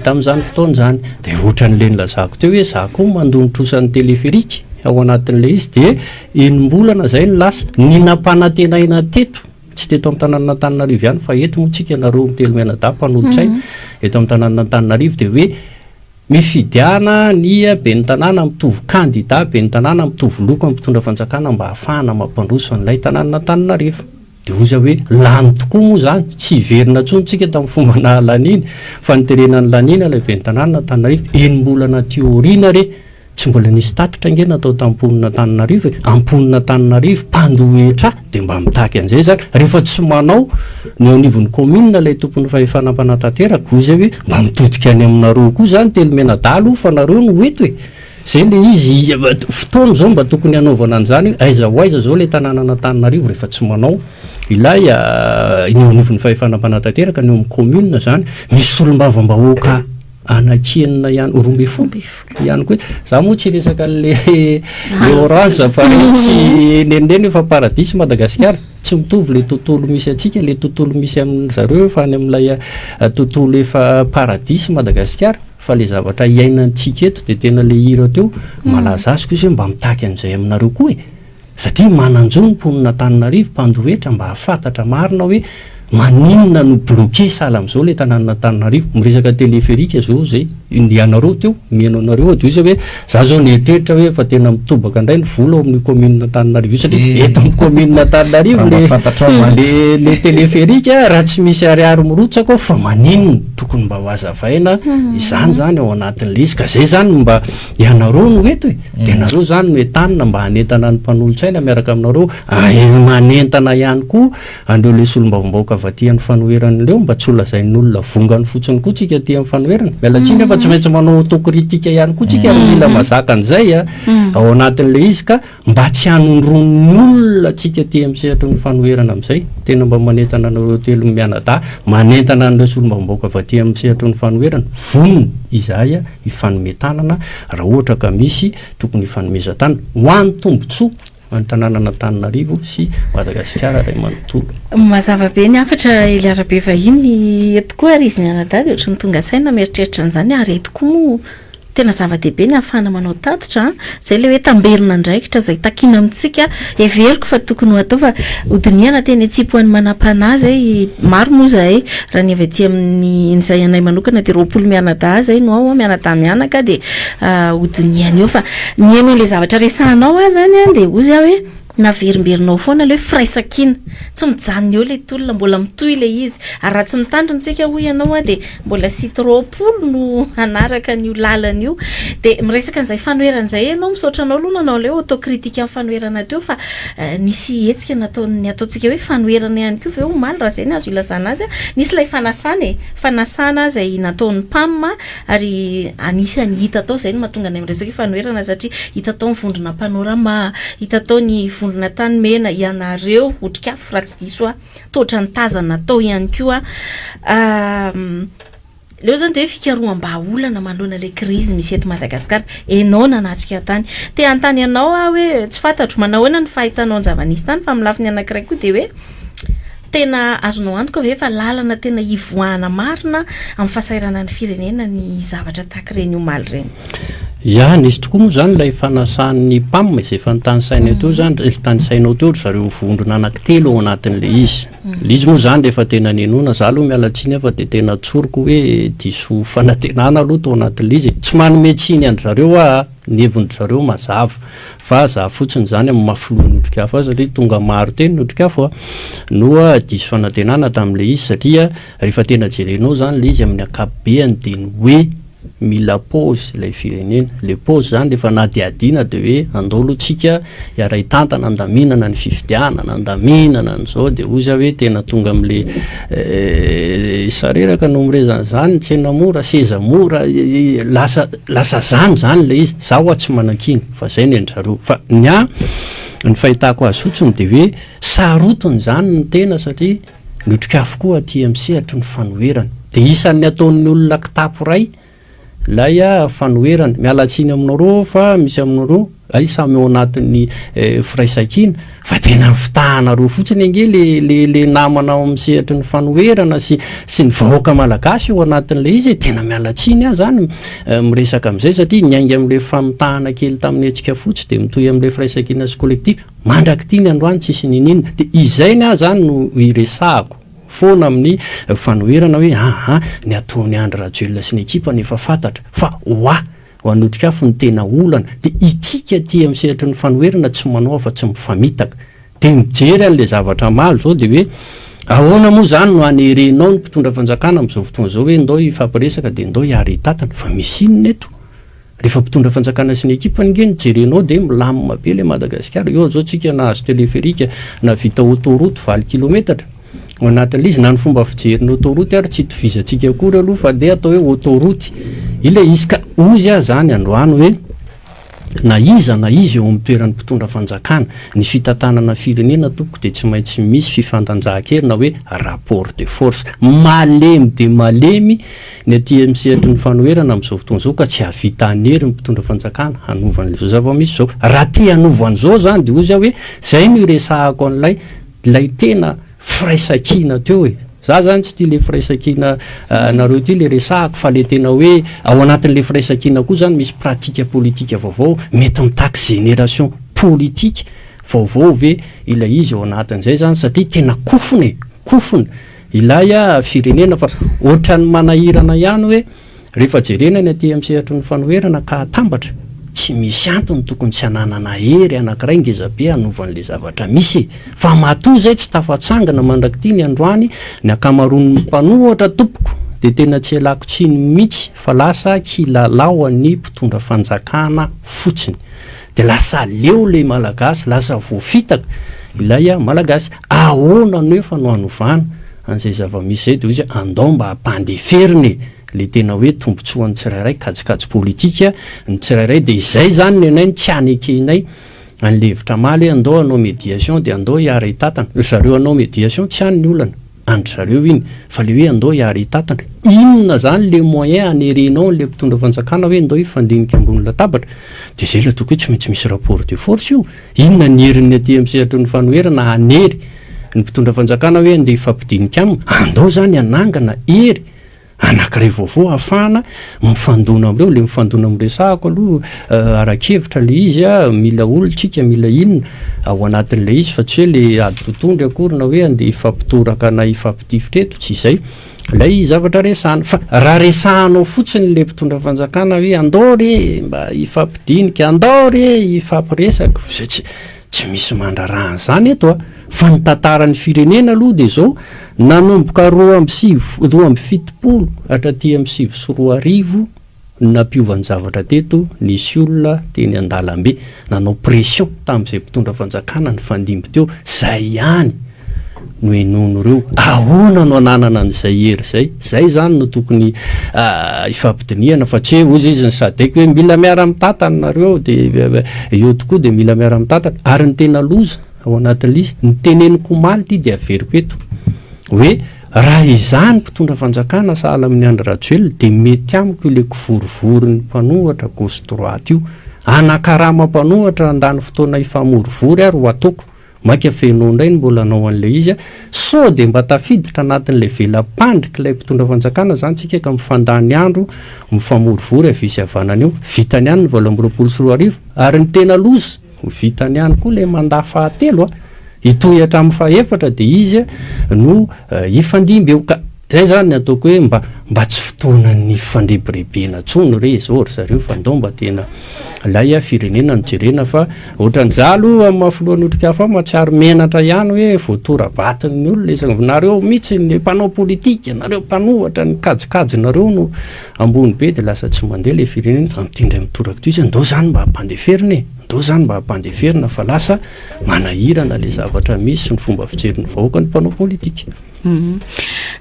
tamin'izany fotoana zany de ohatran'le nylazako teo hoe za koa mandonitrosan'ny teleferika ao anatin'le izy de enim-bolana zay ny lasa ny nampanantenaina teto tsy teto amin'ny tanàna Antananarivo ihany fa eto moatsika nareo mitelo menada mpanolotsaina eto amin'ny tanàna Antananarivo de hoe mifidiana ny be ny tanàna mitovy kandida be ny tanàna mitovy loko mpitondra fanjakana mba ahafahana mampandroso an'ilay tanàna Antananarivo de oza hoe lany tokoa moa zany tsy iverina tsontsika tamin'ny fomba nahalaniny fa niterenany lanina ilay be ny tanàna Antananarivo enim-bolana teoriana re tsy mbola nisy tatitra nge natao tamponina Antananarivo amponina Antananarivo mpandohetra de mba mitaky an'izay zany rehefa tsy manao ny anivon'ny commune ilay tompon'ny fahefanam-panatanteraka ozy hoe mba mitodika any aminareo koa zany telo menadalo fa nareo no eto hoe zay le izy fotoana zao mba tokony hanaovana an'izany aiza ho aiza zao le tanàna Antananarivo rehefa tsy manao ilay ny anivon'ny fahefanam-panatanteraka ny amin'ny commune zany misy olombavambahoaka anakienina ihany rombe fomba ihany koa za moa tsy resaka le orange fa tsy nenireny efa paradisy Madagasikara tsy mitovy le tontolo misy atsika le tontolo misy amin'ny zareo efa any amin'ilay tontolo efa paradisy Madagasikara fa le zavatra iainantsika eto de tena le hira teo malaza azy koa izy hoe mba mitaky an'izay aminareo koa satria mananjo ny mponina Antananarivo mpandohetra mba hafantatra marina hoe maninona no bloqué sala am'izao le tanàna Antananarivo miresaka teleferika zao zay indianareo teo mianao nareo de izy hoe za zao nieritreritra hoe fa tena mitobaka indray ny vola ao amin'ny commune Antananarivo satria eto amin'ny commune Antananarivo le teleferika raha tsy misy ariary mirotsaka ao fa maninona tokony mba ho azavaina izany zany ao anatin'le izy ka zay zany mba ianareo no eto de nareo zany no etanina mba hanentana ny mpanolotsaina miaraka aminareo manentana ihany koa andreo le solombavambahoaka avaty amin'ny fanoheran'leo mba tsy olazain'ny olona vongany fotsiny koa tsika ty amin'ny fanoherana miala tsiny fa tsy maintsy manao autokritika ihany koa tsika mila mazaka an'izay ao anatin'le izy ka mba tsy hanondron'ny olona tsika ty misehatra ny fanoherana amin'izay tena mba manentana anareo telo mianada manentana an'ireo solombamboaka va ty misehatra ny fanoherana vonona izay ifanometanana raha ohatra ka misy tokony ifanomezan-tany ho an'ny tombotsoa antanànana Antananarivo sy Madagasikara ray manontolo. Mazava be ny afatra Eliarabe vahiny eto koa ary izy mianadary ohatry ny tonga saina mieritreritra an'izany ary eto koa moa tena zava-dehibe ny ahafahana manao tatitra zay le hoe tamberina ndraikitra zay takina amintsika everiko fa tokony ho atao fa hodiniana teny atsipo any manam-panahy zay maro moa zahay raha ny avy aty amin'ny izay anay manokana de 20 mianadahy zay no ao mianadahy mianaka de hodiniana eo fa mihaino le zavatra resahanao a zany de ozy aho hoe naverimberinao foana le firaisankina tsy mijanona eo le tolona mbola mitoy le izy ary raha tsy mitandritsika ho ianao de mbola sy 30 no anaraka n'io lalana io de miresaka an'izay fanoheran'izay ianao misaotra anao aloha nanao le autokritika amin'ny fanoherana teo fa nisy hetsika nataony ataontsika hoe fanoherana ihany koa ve ho maly raha zay ny azo ilazana azy nisy ilay fanasana zay nataon'ny PAM ary anisany hita tao zay no mahatonga any miresaka fanoherana satria hita tao ny vondrona panorama hita tao ny vondrona tany mena ianareo otrikafo raha tsy diso toatra ny tazana tao ihany koa leo zany de fikaroham-baolana manoloana le crise misy eto Madagasikara enao nanatrika tany te antany ianao hoe tsy fantatro manao ahoana ny fahitanao ny zava-nisy tany fa amin'ny lafiny anankiray koa de hoe tena azonao antoka ve fa lalana tena ivoahana marina amin'ny fahasairana ny firenena ny zavatra tahaka ireny omaly ireny. Ya nisy tokoa moa zany ilay fanasan'ny PAM izay fanontany saina teo zany tany sainao teo zareo vondrona anankitelo ao anatin'le izy. Le izy moa zany rehefa tena nenona za aloha mialatsiny fa de tena tsoroko hoe diso fanantenana aloha tao anatin'le izy tsy manome tsiny andry zareo nevindry zareo mazava fa za fotsiny zany amin'ny mafolo notrikafo satria tonga maro teny notrikafo no diso fanantenana tamin'le izy satria rehefa tena jerenao zany le izy amin'ny akapobeany de ny hoe mila pause ilay firenena le pause zany rehefa nadiadina de hoe andolotsika iara hitantana andaminana ny fifidianana andaminana n'izao de ozy hoe tena tonga amin'le sareraka no mirezana zany tsena mora seza mora lasa zany le izy zaho tsy manan-kiny fa zay ny endry fa ny fahitako azy fotsiny de hoe sarotony zany ny tena satria notrikafo koa aty amsehatra ny fanoherana de isan'ny ataon'ny olona kitapo ray lay fanoherana mialatsiny aminareo fa misy aminareo samy ao anatin'ny firaisankina fa tena fitahanareo fotsiny ange le namanao amsehatra ny fanoherana sy ny vahoaka malagasy ao anatin'le izy tena mialatsiny zany miresaka am'izay satria niainga am'le famitahana kely tamin'ny hetsika fotsy de mitoy am'le firaisankina sy collectif mandraky ty ny androany tsisy ninina de izay ny zany no iresahako foana amin'ny fanoherana hoe ny ataony Andry Rajoelina sy ny ekipa nefa fantatra fa ho anotrikafo ny tena olana de itsika ty amsehatra ny fanoherana tsy manao fa tsy mifamitaka de mijery an'le zavatra malo zao de hoe ahoana moa zany no anerenao ny mpitondra fanjakana am'izao fotoana zao hoe ndao ifampiresaka de ndao hiary hitatana fa misy inona eto rehefa mpitondra fanjakana sy ny ekipa nge nijerenao de milamina be le Madagasikara eo zao tsika nahazo teleferika na vita autoroute 20 kilometatra ao anatin'le izy na ny fomba fijeriny autoroute ary tsy itovizatsika akory aloha fa de atao hoe autoroute ile izy ka ozy zany androany hoe na izy eo amin'ny toeran'ny mpitondra fanjakana ny fitantanana firenena toko de tsy maintsy misy fifandanjahan-kerina hoe rapport de force malemy de malemy ny aty amsehatra ny fanoherana am'izao fotoana zao ka tsy havita anery ny mpitondra fanjakana hanovan'izao zava-misy zao raha te hanovan'izao zany de ozy hoe zay no iresahako an'lay tena firaisankina teo za zany tsy ty le firaisankina nareo ty le resahako fa le tena hoe ao anatin'le firaisankina koa zany misy pratika politika vaovao mety mitaky génération politique vaovao ve ilay izy ao anatin'izay zany satria tena kofony ilay firenena fa ohatrany manahirana ihany hoe rehefa jerena ny aty amsehatra ny fanoherana ka atambatra tsy misy antony tokony tsy ananana hery anankiray ngezabe hanovan'le zavatra misy fa matoa zay tsy tafatsangana mandraky ty ny androany ny akamaroan'ny mpanohatra tompoko de tena tsy alako tsiny mihitsy fa lasa kilalao ny mpitondra fanjakana fotsiny de lasa leo le malagasy lasa voafitaka ilay malagasy ahoana nefa no hanovana an'izay zava-misy zay de ozy andao mba hampandeferiny le tena hoe tombontsoan'ny tsirairay kajikajy politika ny tsirairay de izay zany ny anay ny tsy anekenay anylevitra maly andao anao médiation de andao hiara hitatana zareo anao médiation tsy any ny olana andry zareo iny fa le hoe andao hiara hitatana inona zany le moyen anerenao le mpitondra fanjakana hoe andao hifandinika ambony latabatra de zay le atoko hoe tsy maintsy misy rapport de force io inona ny herin'ny aty am'sehatra ny fanoherana anery ny mpitondra fanjakana hoe andeha ifampidinika aminy andao zany anangana ery anankiray vaovao ahafahana mifandona amreo le mifandona amresahako aloha arakevitra le izy mila olotsika mila inona ao anatin'le izy fa tsy hoe le ady totondry akorina hoe andeha ifampitoraka na ifampitifitreto tsy izay lay zavatra resahana fa raha resahanao fotsiny le mpitondra fanjakana hoe andao re mba ifampidinika andao re ifampiresaka zay tsy misy mandrarahany zany eto fa ny tantaran'ny firenena aloha de zao nanomboka 2 hatraty amin'ny 7 nampiovan'ny zavatra teto nisy olona teny an-dalambe nanao pression tamin'izay mpitondra fanjakana ny fandimby teo zay ihany no enono reo ahoana no ananana n'izay hery zay zany no tokony ifampidiniana fa tsy hoe ozy izy ny sadaiky hoe mila miara mitatana nareo de eo tokoa de mila miara mitatana ary ny tena loza ao anatin'izy ny teneniko maly de averiko eto hoe raha izany mpitondra fanjakana sahala amin'ny andro rajoely de mety amiko le kivorivorin'ny mpanohatra gauche droite io anakarama mpanohatra andany fotoana ifamorivory ary ho atoko maika fenao indray ny mbola anao an'le izy so de mba tafiditra anatin'le velam-pandrika ilay mpitondra fanjakana zany tsika ka mifandany andro mifamorivory avisy havanany eo vitany ihany ny 8 ary ny tena loza vitany ihany koa le mandaa fahatelo itoy hatramin'ny faefatra de izy no ifandimby eo ka zay zany ny ataoko hoe mba tsy fotoanany fandrebirebena tsony re zao ry zareo fa ndao mba tena lay firenena nijerena fa ohatran'zalo amin'ny mahafilohan'ny otrikafa matsiary menatra ihany hoe voatora batin'ny olona isanareo mihitsy ny mpanao politika nareo mpanohatra ny kajikajy nareo no ambony be de lasa tsy mandeha le firenena am'tindray mitoraka to izy andao zany mba hampandeferina ndao zany mba hampandeferina fa lasa manahirana le zavatra misy ny fomba fijeriny vahoaka ny mpanao politika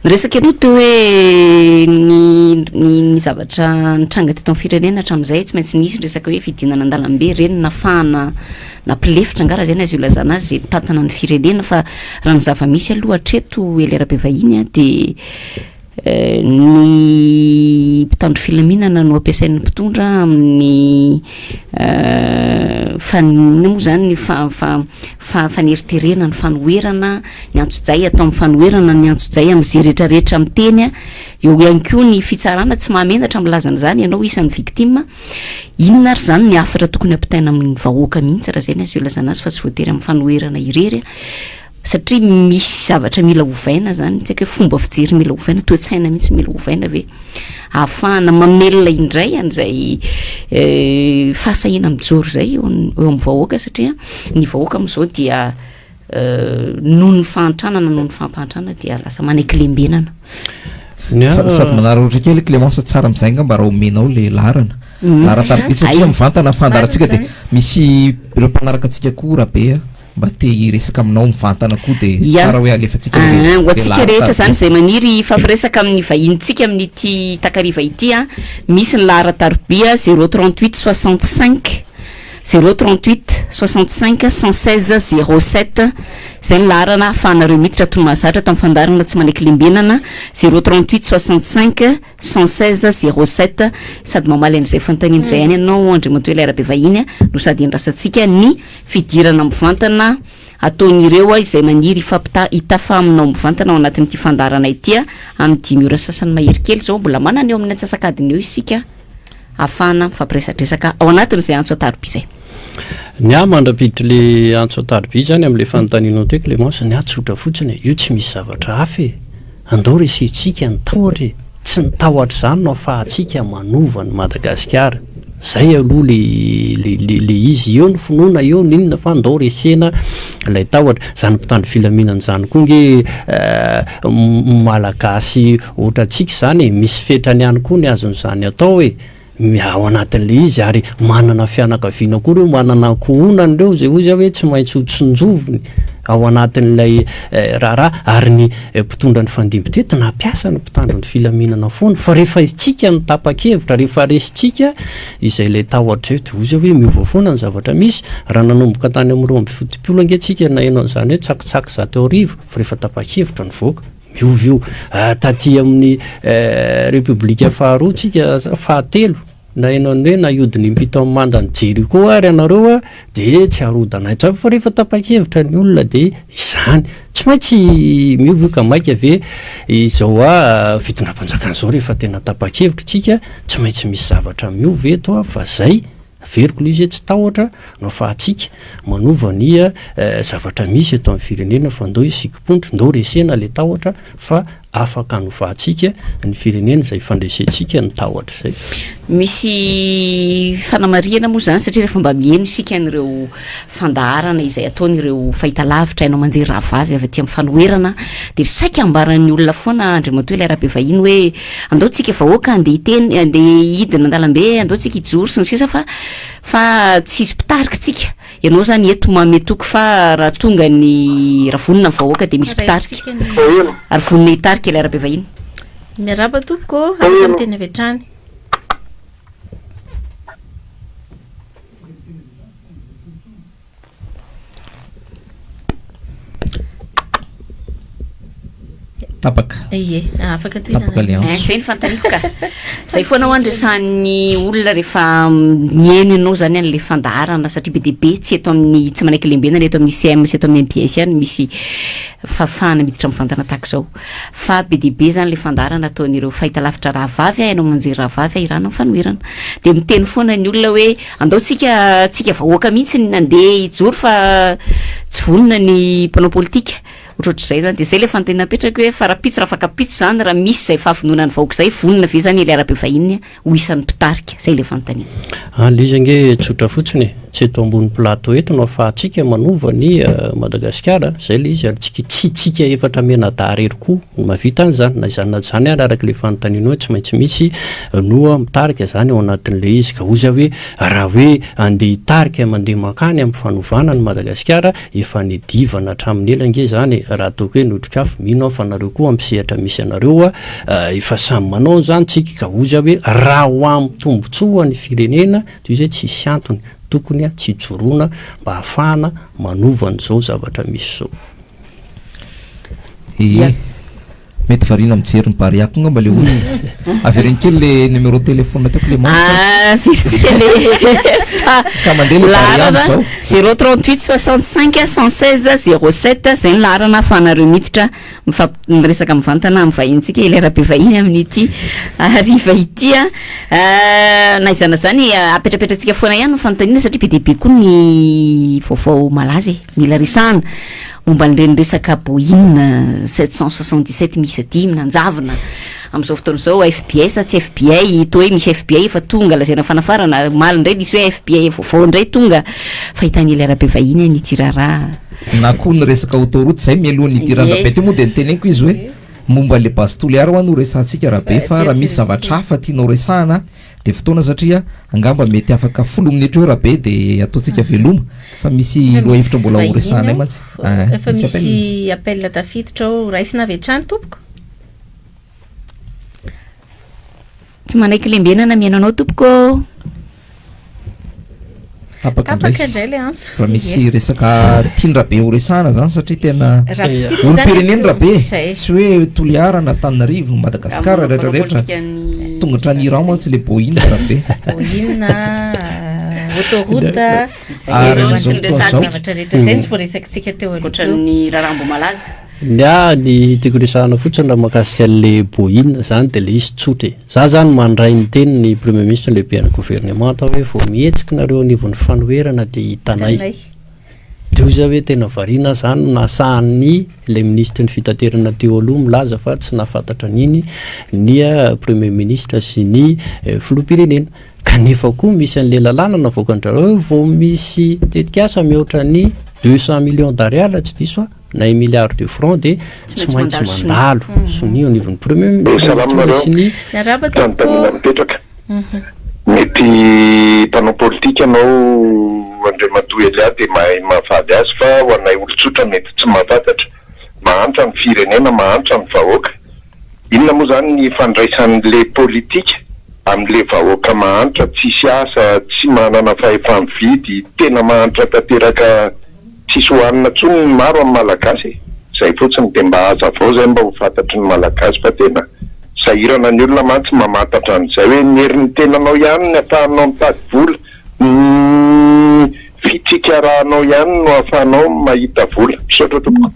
Resaka ianao to hoe ny zavatra nitranga teto amin'ny firenena hatramin'izay tsy maintsy nisy resaka hoe fidinana an-dalambe reny nafahana napilefitra ngara zay azy olazana azy zay tantana ny firenena fa raha ny zava-misy aloha hatreto elera-be vahiny de ny mpitandro filaminana no ampiasain'ny mpitondra amin'ny moa zany ny faneriterenana ny fanoherana ny antso-jay atao amin'ny fanoherana ny antso-jay amin'izay rehetrarehetra amin'ny teny eo ihany koa ny fitsarana tsy mahamenatra milazana zany ianao isan'ny victime inona ary zany ny afatra tokony ampitaina amin'ny vahoaka mihitsy raha zay ny azy olazana azy fa tsy voatery amin'ny fanoherana irery satria misy zavatra mila ovaina zany tsy hoe fomba fijery mila ovaina toe-tsaina mihitsy mila ovaina ve ahafahana mamelona indray an'izay fahasahina mijoro zay eo amin'ny vahoaka satria ny vahoaka am'izao dia noho ny fahantrana noho ny fampahantrana dia lasa manaikilembenana sady manara ohatra kely Clémence tsara am'izay nga mba raha omenao le larana lara-tariby satria mivantana fandarantsika de misy ireo mpanaraka antsika koa rabe mba te resaka aminao mivantana koa de tsara hoe alefatsika hoatsika rehetra zany zay maniry fampiresaka amin'ny vahintsika amin'ity takariva ity misy ny lahara tarobia 038 65 038 65 116 07 zay ny laharana ahafahanareo miditra tony mahazatra tamin'ny fandarana tsy manaikilembenana 038 65 116 07 sady mamaly an'izay fanontaniana zay ihany ianao andriamantoela arabe vahiny no sady indrasantsika ny fidirana mivantana ataon'ireo izay maniry hitafa aminao mivantana ao anatin'ity fandarana ity amin'ny 5 ora sasany mahery kely zao mbola manana eo amin'ny antsasakadiny eo isika ahafahana mifampiresadresaka ao anatin'izay antso ataroby zay ny mandrapiditra le antso ataroby zany amin'le fanontanianao te Clémence ny atsotra fotsiny io tsy misy zavatra hafa andao resentsika ny tahotra tsy ny tahotra zany no afahantsika manova ny Madagasikara zay aloha le izy eo ny finoana eo ninona fa andao resena lay tahotra zany mpitandro filaminana zany koa nge malagasy ohatratsika zany misy fetrany ihany koa ny azon'izany atao hoe ao anatin'le izy ary manana fianakaviana koa reo manana kohonany reo zay ozy hoe tsy maintsy hotsonjovony ao anatin'ilay raharaha ary ny mpitondra ny fandimby-tety nampiasa ny mpitandro ny filaminana foana fa rehefa isitsika ny tapa-kevitra rehefa resitsika izay ilay tahotra eto ozy hoe miova foana ny zavatra misy raha nanomboka tany amin'roa amby fotopolo angatsika naino an'izany hoe tsakitsaky zato arivo fa rehefa tapa-kevitra ny voaka miovio taty amin'ny republika faharoa tsika fahatelo na hainany hoe naiodiny impito amin'ny mandany jery koa ary ianareo dia tsy harodana itsavy fa rehefa tapa-kevitra ny olona dia izany tsy maintsy miovio ka maika ave izao fitondrampanjakan'izao rehefa tena tapa-kevitra tsika tsy maintsy misy zavatra miovy eto fa zay veriko loha izy tsy tahotra no fahatsika manova ny zavatra misy eto amin'ny firenena fa ndao isikipontry ndao resena le tahotra fa afaka novahatsika ny firenena izay fandresentsika ny tahotra zay misy fanamariana moa zany satria rehefa mba mieno isika n'ireo fandaharana izay ataon'ireo fahitalavitra hainao manjery rahavavy avy aty amin'ny fanoherana dia saika ambaran'ny olona foana andriamatoa ilay raha-pivahiny hoe andao tsika vahoaka andeha hiteny andeha hidina andalambe andao tsika hijoro sy ny sisa fa tsisy pitarika tsika ianao zany eto mametoky fa raha tonga ny raha vonina ny vahoaka dia misy pitarika ary vonina hitarika ilay raha-pivahiny miaraba tompoko afaka miteny avy hatrany tapaka ie afaka toizany zay ny fantaniko ka zay foana ho andresan'ny olona rehefa mieno ianao zany an'le fandaharana satria be dia be tsy eto amin'ny tsy manaiky lembenana eto amin'ny CM sy eto amin'ny MPS ihany misy fafana miditra amin'ny fantana tahaka izao fa be dia be zany le fandaharana ataon'ireo fahitalavitra rahavavy hainao manjery rahavavy ahirana amin'ny fanoherana dia miteny foana ny olona hoe andao tsika vahoaka mihitsy nandeha hijoro fa tsy vonina ny mpanao politika ohatrohatr'izay zany dia zay le fantena apetraka hoe fa raha pitso raha afaka pitso zany raha misy zay fahavonona ny vahoaka zay vonina ve zany ilay ara-pivahiny ho isan'ny pitarika zay le fantaniana le izy ange tsotra fotsiny tsy eto ambony plateau eto no afahantsika manova ny Madagasikara zay le izy ary tsika efatra menadahary koa mavita an'izany na izany na zany ary araka le fanontaniana hoe tsy maintsy misy noa mitarika zany ao anatin'le izy ka ozy hoe raha hoe andeha hitarika mandeha makany amin'ny fanovana ny Madagasikara efa nidivana hatramin'ny elange zany raha ataoko hoe notrikafo mino fa nareo koa ampisehatra misy anareo efa samy manao zany tsika ka ozy hoe raha ho amin'ny tombotsoa ny firenena toy izay tsisy antony tokony tsy joroana mba hahafahana manovan'izao zavatra misy zao mety varina mijery ny bariako nga mba le olo averiny kely le numéro téléphone ataoko le virsika le ka mandeha le bariako zao 038 65 116 07 zay ny larana ahafahanareo miditra miresaka mivantana mivahintsika ilay raha-pivahiny amin'ity ariva ity na izana zany apetrapetratsika foana ihany nyfanontaniana satria be dia be koa ny vaovao malaza mila resahana momba nireny resaka Boeing 777 misy aty minanjavina amin'izao fotoan'izao FPS tsy FBI toa hoe misy FBI efa tonga lazaina fanafarana maly indray misy hoe FBI vaovao indray tonga fa hitany ilay raha-pivahiny ny tiraraha na koa ny resaka autoroute zay mialohan'ny tirarabe ty moa dia niteneniko izy hoe momba le base toliary ho ano resantsika rahabe fa raha misy zavatra hafa tianao resahana dia fotoana satria angamba mety afaka 10 minitra eo rahabe dia ataontsika veloma fa misy loha hevitra mbola ho resahanay mantsy efa misy appel tafiditra ao raisina avy hatrany tompoko tsy manaiky lembenana miaino anao tompoko tapaka indray le antso raha misy resaka tiandrabe ho resahana zany satria tena olo-pireneny rahabe tsy hoe Toliara na Antananarivo Madagasikara rehetrarehetra tonga hatrany Iran mantsy le Boeing rahabe Boeing autoroute zavatra rehetra zay tsy voaresakitsika teo ohatran'ny raharambo malaza ny tiako resahana fotsiny raha mahakasika le Boeing zany dia le izy tsotra za zany mandray ny teny ny premier ministre lehibe ny gouvernement hoe vao mihetsika nareo anivon'ny fanoherana dia hitanay dia ozy hoe tena variana zany nasahan'ny le ministre ny fitaterana teo aloha milaza fa tsy nahafantatra an'iny ny premier ministre sy ny filoham-pirenena kanefa koa misy an'le lalàna navoakandrareo vao misy tetikasa mihoatra ny 200 millions d'arial tsy diso na 1 milliard de francs dia tsy maintsy mandalo soni anivon'ny premier ministre sy ny mipetraka mety mpanao politika anao mandray matoely ahy dia mahay mahafady azy fa ho anay olotsotra mety tsy mahafantatra mahantra ny firenena mahantra ny vahoaka inona moa zany ny fandraisan'le politika amin'le vahoaka mahantra tsisy asa tsy manana fahefa-mividy tena mahantra tanteraka tsisy hohanina tsony ny maro amin'ny malagasy zay fotsiny dia mba aza avao zay mba ho fantatry ny malagasy fa tena sahirana ny olona mantsy mamantatra an'izay hoe ny herin'ny tenanao ihany ny afahanao mitady vola fitsika rahanao ihany no afahanao mahita vola misaotra tompoko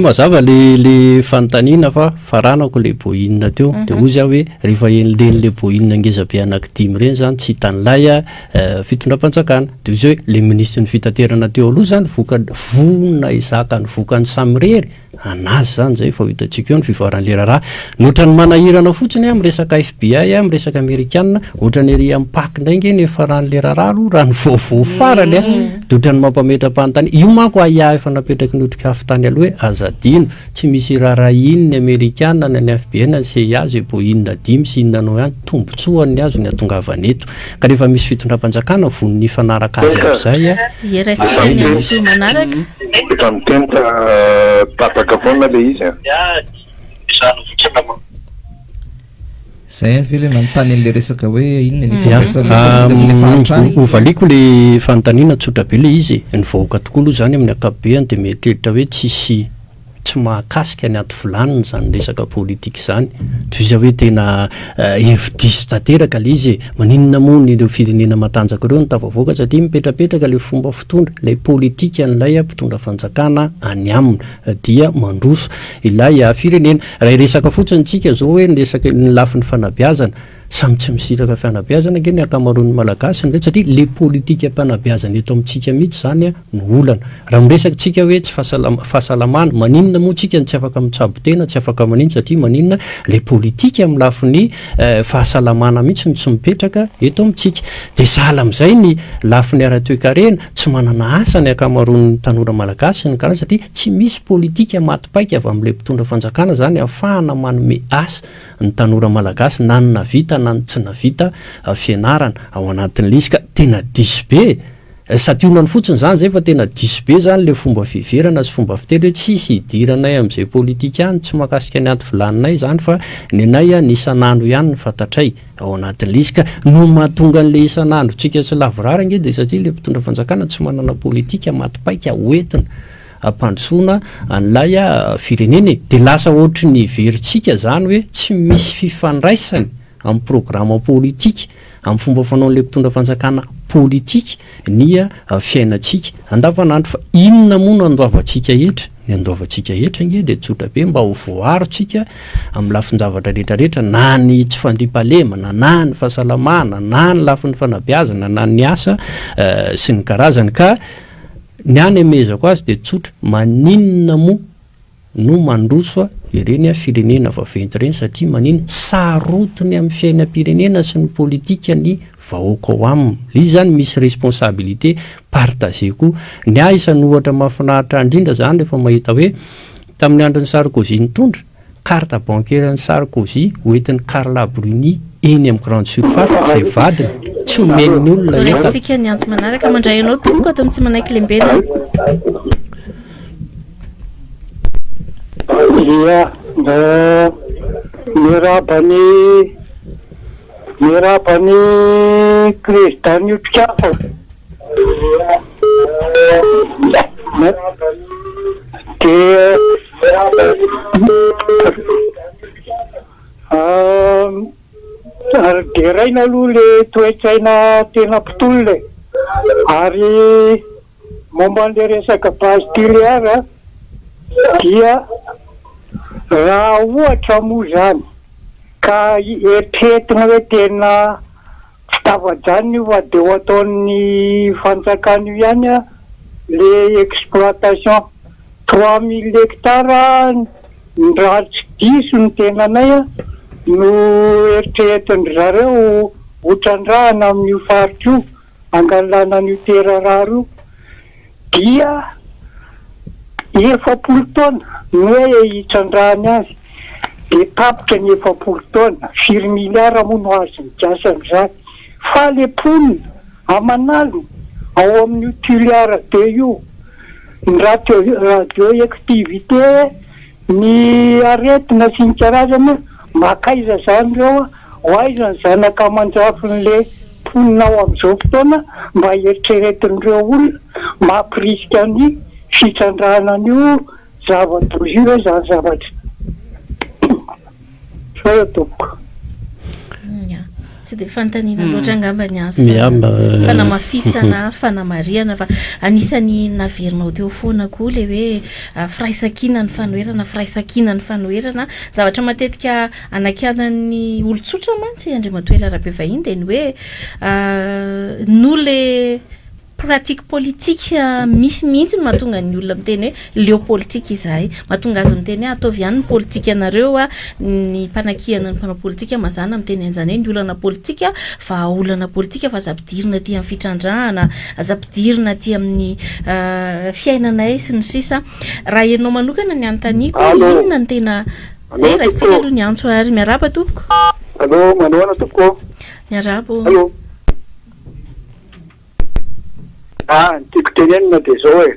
mazava le fanontaniana fa faranako le boinina teo dia ozy aho hoe rehefa enlen'le boinina ngezabe anankidimy ireny zany tsy hitan'lay fitondram-panjakana dia ozy hoe le ministra ny fitaterana teo aloha zany vona izaka ny vokany samirery anazy zany zay fa hitantsika eo ny fivoaran'le raharaha nohatra ny manahirana fotsiny amin'ny resaka FBI amin'ny resaka amerikanina ohatra ny ery amin'ny pak indraingy ny faran'le raharaha aloha raha ny vaovao farany dia ohatra ny mampametra-panontany io manko ahiahy efa napetraky ny otrika afy tany aloha hoe azadino tsy misy raharaha iny ny amerikanina na ny FBI na ny CIA zay bo inona dimy sy inonanao ihany tombotsoany azo ny atongavany eto ka rehefa misy fitondram-panjakana von'ny fanaraka azy amin'izay iraisany amso manaraka efa mitenta tapaka foana le izy zay ve le manontany an'le resaka hoe inona ovaliako le fanontaniana tsotra be le izy ny vahoaka tokoa aloha zany amin'ny akabeany dia mietreritra hoe tsy mahakasika ny ato volaniny zany resaka politika zany toy izy hoe tena hevi-diso tanteraka le izy maninona moa nyreo firenena matanjaka ireo ny tavavoaka satria mipetrapetraka le fomba fitondra lay politika n'ilay mpitondra fanjakana any aminy dia mandroso ilay firenena raha resaka fotsiny tsika zao hoe resaka ny lafin'ny fanabeazana samy tsy misiraka fanabeazana nge ny akamaroan'ny malagasy nray satria le politika mpanabeazana eto amintsika mihitsy zany no olana raha miresaka tsika hoe tsy fahasalamana maninona moa tsika ny tsy afaka mitsabo tena tsy afaka maniny satria maninona le politika amin'ny lafin'ny fahasalamana mihitsy ny tsy mipetraka eto amintsika dia sahala amin'izay ny lafin'ny ara-toekarena tsy manana asa ny akamaroan'ny tanora malagasy ny karaha satria tsy misy politika matipaika avy amin'le mpitondra fanjakana zany ahafahana manome asa ny tanora malagasy na ny navita na ny tsy navita fianarana ao anatin'le izy ka tena diso be sady onany fotsiny zany zay fa tena diso be zany le fomba fiverana sy fomba fitely hoe tsisy hidiranay amin'izay politika ihany tsy mahakasika ny aty volaninay zany fa ny anay ny isan'andro ihany ny fantatray ao anatin'le izy ka no mahatonga an'le isan'andro tsika tsy lavorara nge dia satria le mpitondra fanjakana tsy manana politika matipaika hoentina ampandrosoana an'ilay firenena dia lasa ohatry ny veritsika zany hoe tsy misy fifandraisany amin'ny programma politika amin'ny fomba fanaon'le mpitondra fanjakana politika ny fiainatsika andavanandro fa inona moa no andoavantsika etra ny andoavantsika etra nge dia tsotra be mba ho voarotsika amin'ny lafin-javatra rehetrarehetra na ny tsy fandriam-pahalemana na ny fahasalamana na ny lafin'ny fanabeazana na ny asa sy ny karazany ka ny any amezako azy dia tsotra maninona moa no mandroso ireny firenena vaventy ireny satria manino sarotiny amin'ny fiainam-pirenena sy ny politika ny vahoaka ao aminy izy zany misy responsabilité partagé koa ny isan'ny ohatra mahafinaritra indrindra zany rehefa mahita hoe tamin'ny andron'ny Sarkozy nitondra carte bancaire ny Sarkozy hoentin'ny Carla Bruni eny amin'ny grande surface zay vadiny tsy omen'ny olona resitsika ny antso manaraka mandray anao tompoko ato amin'ny tsy manaiky lembena ia mirabany président Nutikafa dia raina aloha le toe-tsaina tena mpitolona ary momba an'le resaka base tiliara dia raha ohatra moa zany ka eritreretina hoe tena fitava-janony io fa dia ho ataon'ny fanjakana io ihany le exploitation 3000 hectares ny raha tsy diso ny tenanay no eritreretiny zareo hotrandrahana amin'io faritra io angalana n'io teraraha io dia 70 taona no hoe hitrandrahany azy dia tapitra ny 70 taona 4 miliara moa no azo mikasa amin'izany falepony amanalo ao amin'ny tiliara be io ny radioactivité ny aretina sy ny karazana makaiza zany reo ho aiza ny zanaka mandrafin'le poninao amin'izao fotoana mba eritreretin'ireo olona mampirisika ny fitrandrahanan'io zava-dozio zany zavatra sao tompoko tsy de fantanina loatra angamba ny azo fanamafisana fanamariana fa anisany naverinao teo foana koa le hoe firaisankina ny fanoherana firaisankina ny fanoherana zavatra matetika anakianany olotsotra mantsy Andriamatoela Rabevainy de ny hoe no le pratique politique misy mihitsy no mahatonga ny olona miteny hoe leo politique izahay mahatonga azy miteny hoe ataovy ihany ny politika anareo ny mpanakiana ny mpanao politika mazana miteny an'izany hoe ny olana politika fa olana politika fa aza-pidirina aty amin'ny fitrandrahana aza-pidirina aty amin'ny fiainanay sy ny sisa raha ianao manokana ny anontaniako inona ny tena raha isika aloha ny antso ary miaraba tompoko allo manoana tompoko miarabo ny tiako tenenina de zao hoe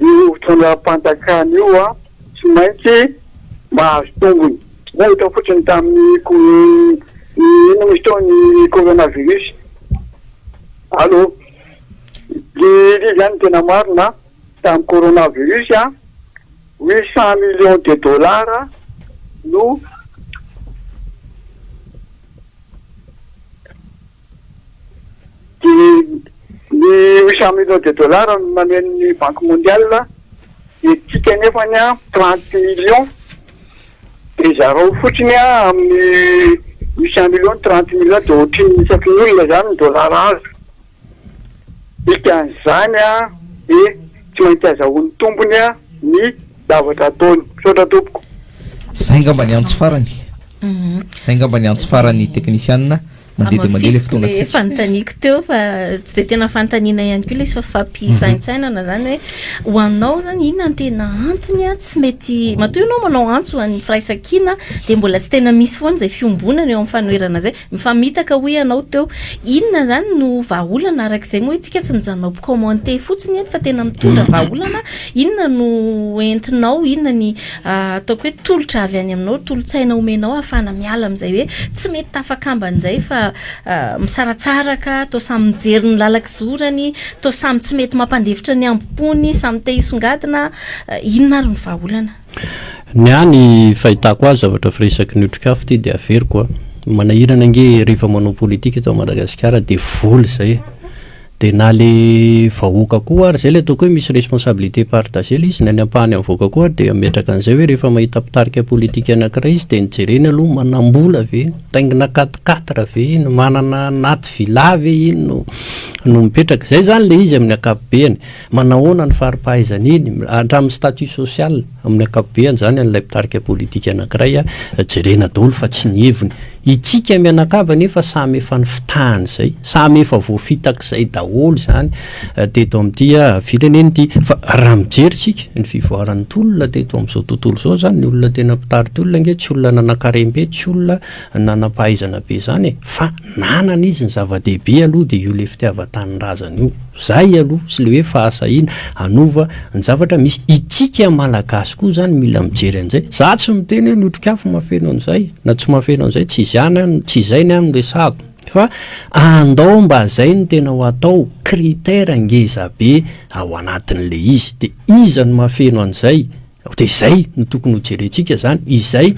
io fotoana pantakany io tsy maintsy mahazo tombony nahita fotsiny tamin'ny ino misy tao ny coronavirus allo le zany tena marina tamin'ny coronavirus 800 millions de dollars no ny 800 millions de dollars manen'ny banque mondiale de tika nefany 30 millions de zareo fotsiny amin'ny 800 millions 30 millions de ohatriny isaky ny olona zany ny dollar azo ikan'izany de tsy maintsy azahoany tombony ny zavatra ataony saotra tompoko zay ngamba ny antso farany zay ngamba ny antso farany technicianina mandeha mandeha le fotoana tsy fantaniko teo fa tsy de tena fantanina ihany koa le fa fampisaintsainana zany hoe ho anao zany inona ny tena antony tsy mety matoa ianao manao antso an'ny firaisankina de mbola tsy tena misy foana zay fiombonana eo amin'ny fanoherana zay mifamitaka hoe ianao teo inona zany no vahaolana arak'izay moa itsika tsy mijanonao commenter fotsiny ety fa tena mitondra vahaolana inona no entinao inona ny ataoko hoe tolotra avy any aminao tolotsaina omenao ahafahana miala amin'izay hoe tsy mety tafakamban'izay fa misaratsaraka to samy mijery ny lalak'izorany to samy tsy mety mampandevitra ny ambopony samy te hisongadina inona ary ny vahaolana ny any fahitako azy zavatra firesaky ny otrikafo ty de averiko manahirana nge rehefa manao politika tao Madagasikara de voly zay de na le vahoaka koa ary zay le ataoko hoe misy responsabilité partagée le izy na ny ampahany amin'ny vahoaka koa de ametraka an'izay hoe rehefa mahita mpitarika politika anankiray izy de nijerena aloha manambola ve taingina 4-4 ve no manana naty vila ve ino no mipetraka zay zany le izy amin'ny akapobeany manahoana ny faripahaizany iny hatramin'ny statut social amin'ny akapobeany zany an'ilay mpitarika politika anankiray jerena daholo fa tsy ny heviny itsika mianakava nefa samy efa ny fitahany zay samy efa voafitak'izay daholo zany teto amin'ity fireneny ity fa raha mijeritsika ny fivoaran'ny tolona teto amin'izao tontolo zao zany ny olona tena mpitary olona nge tsy olona nanankarembe tsy olona nanam-pahaizana be zany fa nanana izy ny zava-dehibe aloha de io le fitiavan-tanin-drazana io zay aloha sy le hoe fahasahina anova ny zavatra misy itsika malagasy koa zany mila mijery an'izay za tsy miteny hoe notrikafo mafeno an'izay na tsy mafeno an'izay tsy izay ny aminy resako fa andao mba zay no tena ho atao critère ngeza be ao anatin'le izy de iza no mafeno an'izay de zay no tokony ho jerentsika zany izay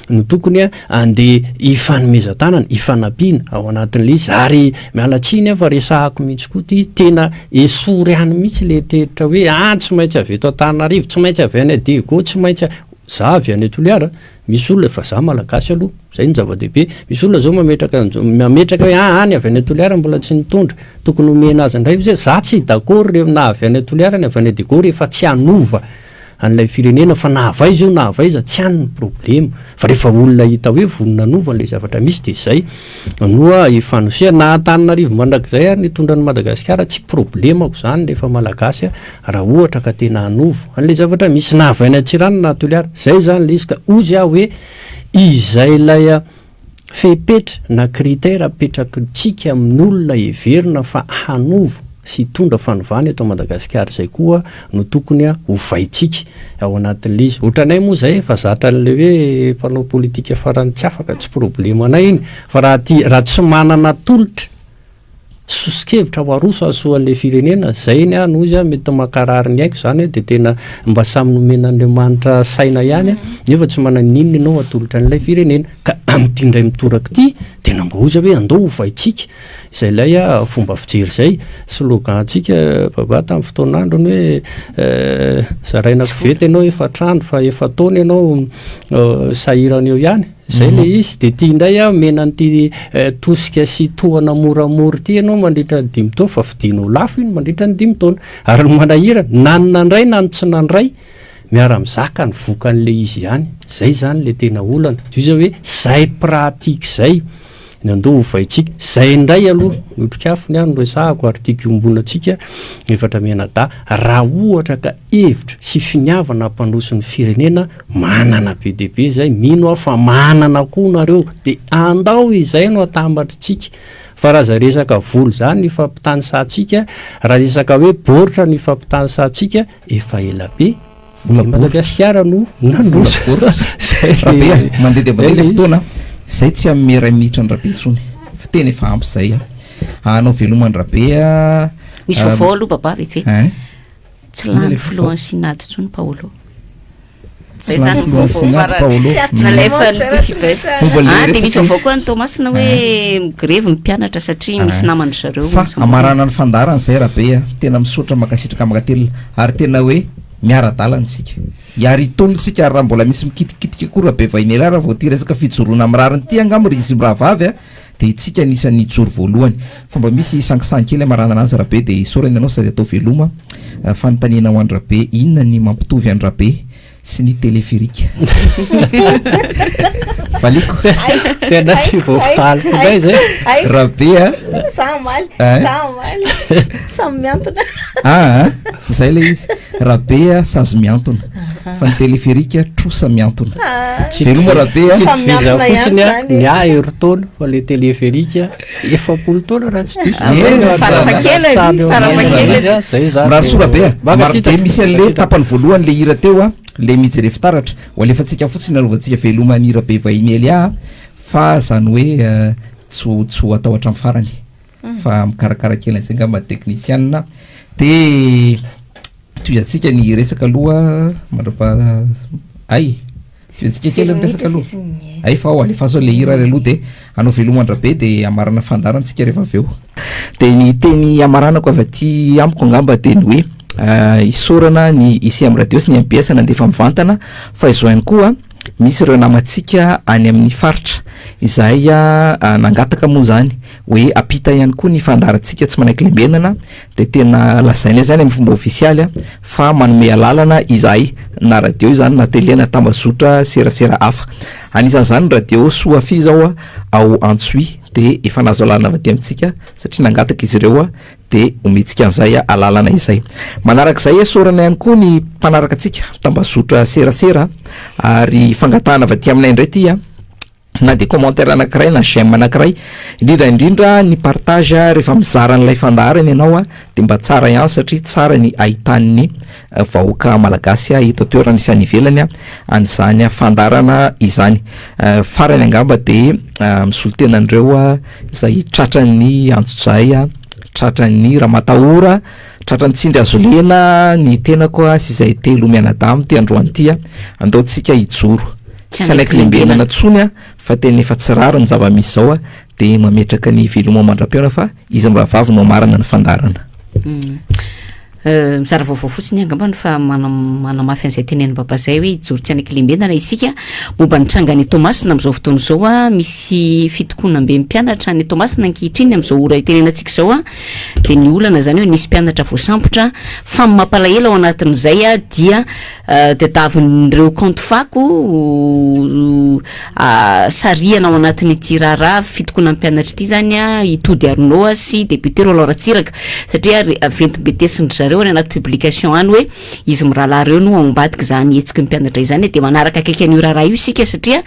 no tokony andeha ifanomezan-tanana ifanampiana ao anatin'le izy ary mialatsiny fa resahako mihitsy koa ty tena esory any mihitsy le teritra hoe tsy maintsy avy eto Antananarivo tsy maintsy avy any Diego tsy maintsy za avy any Toliara misy olona fa za malagasy aloha zay ny zava-dehibe misy olona zao mametraka hoe any avy any Toliara mbola tsy nitondra tokony omena azy indray zay za tsy d'accord reo na avy any Toliara ny avy any Diego rehefa tsy anova an'ilay firenena fa nahavaiza io nahavaiza tsy any ny problema fa rehefa olona hita hoe vonona anova an'ilay zavatra misy de zay noa ifanosia na Antananarivo mandrakizay ary nitondra ny Madagasikara tsy problemako zany rehefa malagasy raha ohatra ka tena anova an'ilay zavatra misy nahavaina Tsirano na Toliara zay zany le izy ka ozy hoe izay lay fepetra na critère apetraka tsika amin'olona everina fa hanovo sy tondra fanovany eto Madagasikara zay koa no tokony hovaitsika ao anatin'le izy. Ohatranay moa zay efa zatra an'le hoe mpanao politika farany tsy afaka tsy problema anay iny fa raha tsy manana tolotra sosikevitra ho aroso asoan'le firenena zay iny no izy mety makarary ny aiko zany de tena mba samy nomen'Andriamanitra saina ihany nefa tsy manana inona ianao atolotra an'ilay firenena ka am'ty ndray mitoraka ty tena mba oza hoe andao hovaitsika izay lay fomba fijery zay slogan-tsika baba tamin'ny fotoan'androny hoe zaraina kovety ianao efa trano fa efa taona ianao sahirana eo ihany zay le izy de ty indray menan'ty tosika sy tohana moramora ty ianao mandritra ny 5 taona fa fidinao lafo iny mandritra ny 5 taona ary ny manahira nanona ndray na ny tsy nandray miara-mizaka ny vokan'le izy ihany zay zany le tena olana izy hoe zay pratika zay ny andoha hovaitsika zay indray aloha mitrikafo ny any resahako artiky ombonatsika efatra menada raha ohatra ka hevitra sy finiavana mpandroso ny firenena manana PDB zay mino fa manana koa nareo de andao izay no atambatritsika fa raha za resaka volo zany ny fampitany satsika raha resaka hoe boritra ny fampitany satsika efa ela be Madagasikara no nandroso rabe mandeha de mandeha fotoana zay tsy amera mitra ny rabe tsony fa tena efa ampy zay anao velomany rabe misy vaovao aloha baba vetivety tsy lany fluence nady tsony Paolo zay zany de misy vaovao koa ny Tomasina hoe grevy mpianatra satria misy namany zareo fa amarana ny fandarana zay rabe tena misotra makasitraka makatelina ary tena hoe miara-dalana sika iary tolontsika ary raha mbola misy mikitikitika koa rabe vainela raha vao ty resaka fijoroana mirariny ty angamba izy rahavavy de itsika anisan'ny joro voalohany fa mba misy sangisangy kely amarana anazy rabe de sorany ianao sady atao veloma fanontaniana ho any rabe inona ny mampitovy any rabe sy ny teleférika valiko tena tsy voafaliko ndray zay rabe samy miantona tsy zay le izy rabe sazy miantona fa ny teleférika trosa miantona veloma rabe fiza fotsiny ny eritaona fa le teleférika 7 taona raha tsy diso rabe marobe misy an'le tapany voalohany le hira teo le mijery fitaratra ho alefatsika fotsiny arovantsika velomany rabe vainely fa zany hoe tsy atao hatramin'ny farany fa mikarakara kely zay ngamba technicien de toizatsika ny resaka aloha mandrapa ay toizatsika kely ny resaka aloha ay fa ao alefaso le hira aloha de anao velomany rabe de amarana fandarantsika rehefa avy eo de ny teny amaranako avy aty amiko angamba de ny hoe isorana ny ICM radio sy ny MPS nandefa mivantana fa izo ihany koa misy ireo namatsika any amin'ny faritra izay nangataka moa zany hoe apita ihany koa ny fandarantsika tsy manaiky lembenana de tena lazaina zany amin'ny fomba ofisialy fa manome alalana izay na radio zany na télé na tambazotra serasera hafa anisan'izany zany radio Soafi zao ao Antsui de efa nazo alalana avy aty amintsika satria nangataka izy ireo de ometsika an'izay alalana izay manarak'izay sorana ihany koa ny mpanaraka atsika tambazotra serasera ary fangatahana avy aty aminay indray ty na de commentaire anankiray na j'aime anankiray indrindra ny partage rehefa mizara n'ilay fandaharana ianao de mba tsara ihany satria tsara ny ahitan'ny vahoaka malagasy eto toerana isan'ny ivelany an'izany fandarana izany farany angamba de misolo tenan'ireo izay tratran'ny Antsojay tratran'ny Ramatahora tratran'ny Tsindry Azolena ny tenako sy izay telo mianadahy ty androany ty andaotsika hijoro tsy anaiky lembenana tsony fa tena efa tsy raro ny zava-misy zao de mametraka ny veloma mandram-piona fa izy mirahavavy no marana ny fandarana mizara vaovao fotsiny angambany fa manamafy an'izay tenen'ny baba zay hoe joro tsy anaiky lembenana isika momba nitrangany Tomasina am'izao fotoana zao misy fitokonana be mpianatra ny Tomasina ankehitriny am'izao ora itenenantsika zao de ny olana zany hoe nisy mpianatra voasambotra fa mampalahelo ao anatin'izay dia tadiavin'ireo compte fako sariana ao anatin'ity raharaha fitokonana mpianatra ity zany itody Arnaud sy député Roland Ratsiraka satria venty betesiny nareo ary anaty publication any hoe izy mirahalareo no ambadika zany etsiky ny mpianatra izany de manaraka akaiky an'io raharaha io sika satria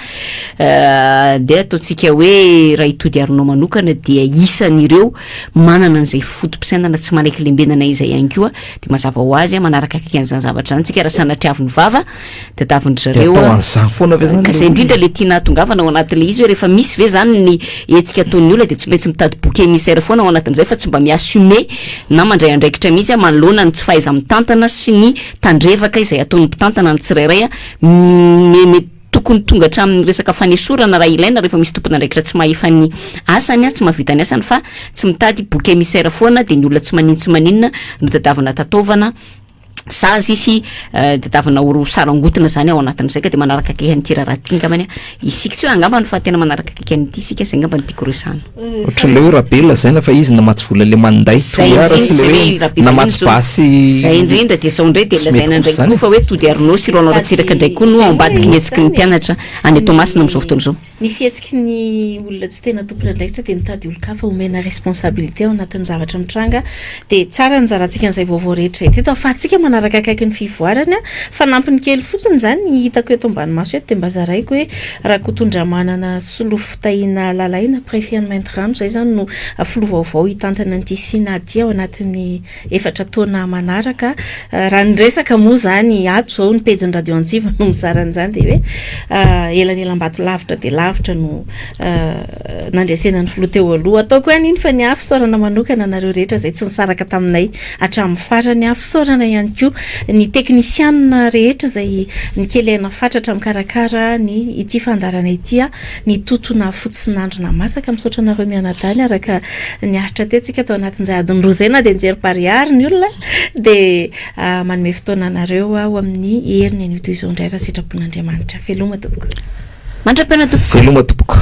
de ataontsika hoe raha itody aronao manokana dia isan'ireo manana an'izay fotom-pisainana tsy manaiky lembenana izay ihany koa de mazava ho azy manaraka akaiky an'izany zavatra zany tsika raha sanatriaviny vava de taviny zareo zay indrindra le tiana tongavana ao anatin'le izy hoe rehefa misy ve zany ny etsika ataon'ny olona de tsy maintsy mitady boky émissaire foana ao anatin'izay fa tsy mba miassumer na mandray andraikitra mihitsy manoloana ny tsy fahaiza mitantana sy ny tandrevaka izay ataon'ny mpitantana ny tsirairay tokony tonga hatramin'ny resaka fanesorana raha ilaina rehefa misy tompona andraikitra tsy mahefa ny asany tsy mahavita ny asany fa tsy mitady boky émissaire foana de ny olona tsy maninona tsy maninona no tadiavana tataovana sazy isy tadiavana oro sarangotina zany ao anatin'izay ka de manaraka akaiky an'ity raha ty ngamany isika tsy hoe angamba no fa tena manaraka akaiky an'ity sika zay ngamba ny tiako resana ohatr'le hoe rabela zay na fa izy namatsy vola le manday toara sy le hoe namatsy basy zay indrindra de zao ndray de lazaina ndraiky koa fa hoe tody aronao sy ronao ratsiraka ndraiky koa no ambadiky ny etsiky ny mpianatra any Tomasina am'izao fotoana zao ny fihetsiky ny olona tsy tena tompona andraikitra de mitady olo-kafa omena responsabilité ao anatin'ny zavatra mitranga de tsara ny zarantsika an'izay vaovao rehetra teto afahantsika manaraka akaiky ny fivoarana fa nampiny kely fotsiny zany hitako eto ambany maso eto de mba zaraiko hoe raha kotondra manana soloa fitahina lalaina préfiany mainty rano zay zany no filovaovao hitantana an'ity sinadia ao anatin'ny efatra taona manaraka raha ny resaka moa zany ato zao ny pejiny radio Antsiva no mizaran'izany de hoe elanelam-bato lavitra de lavitra no nandresena ny filoha teo aloha ataoko hoe aniny fa ny afisaorana manokana nareo rehetra zay tsy nisaraka taminay hatramin'ny farany afisaorana ihany koa ny teknisianina rehetra zay ny kelena fatratra mikarakara ny ity fandarana ity ny totona fotsinandrona masaka misaotra nareo mianadany araka ny ahitra tetsika tao anatin'izay adiny rozaina de nijery pariary ny olona de manome fotoana nareo ao amin'ny heriny an'ito izao indray raha sitrapon'Andriamanitra veloma tompoko mandra-piana tompoko veloma tompoko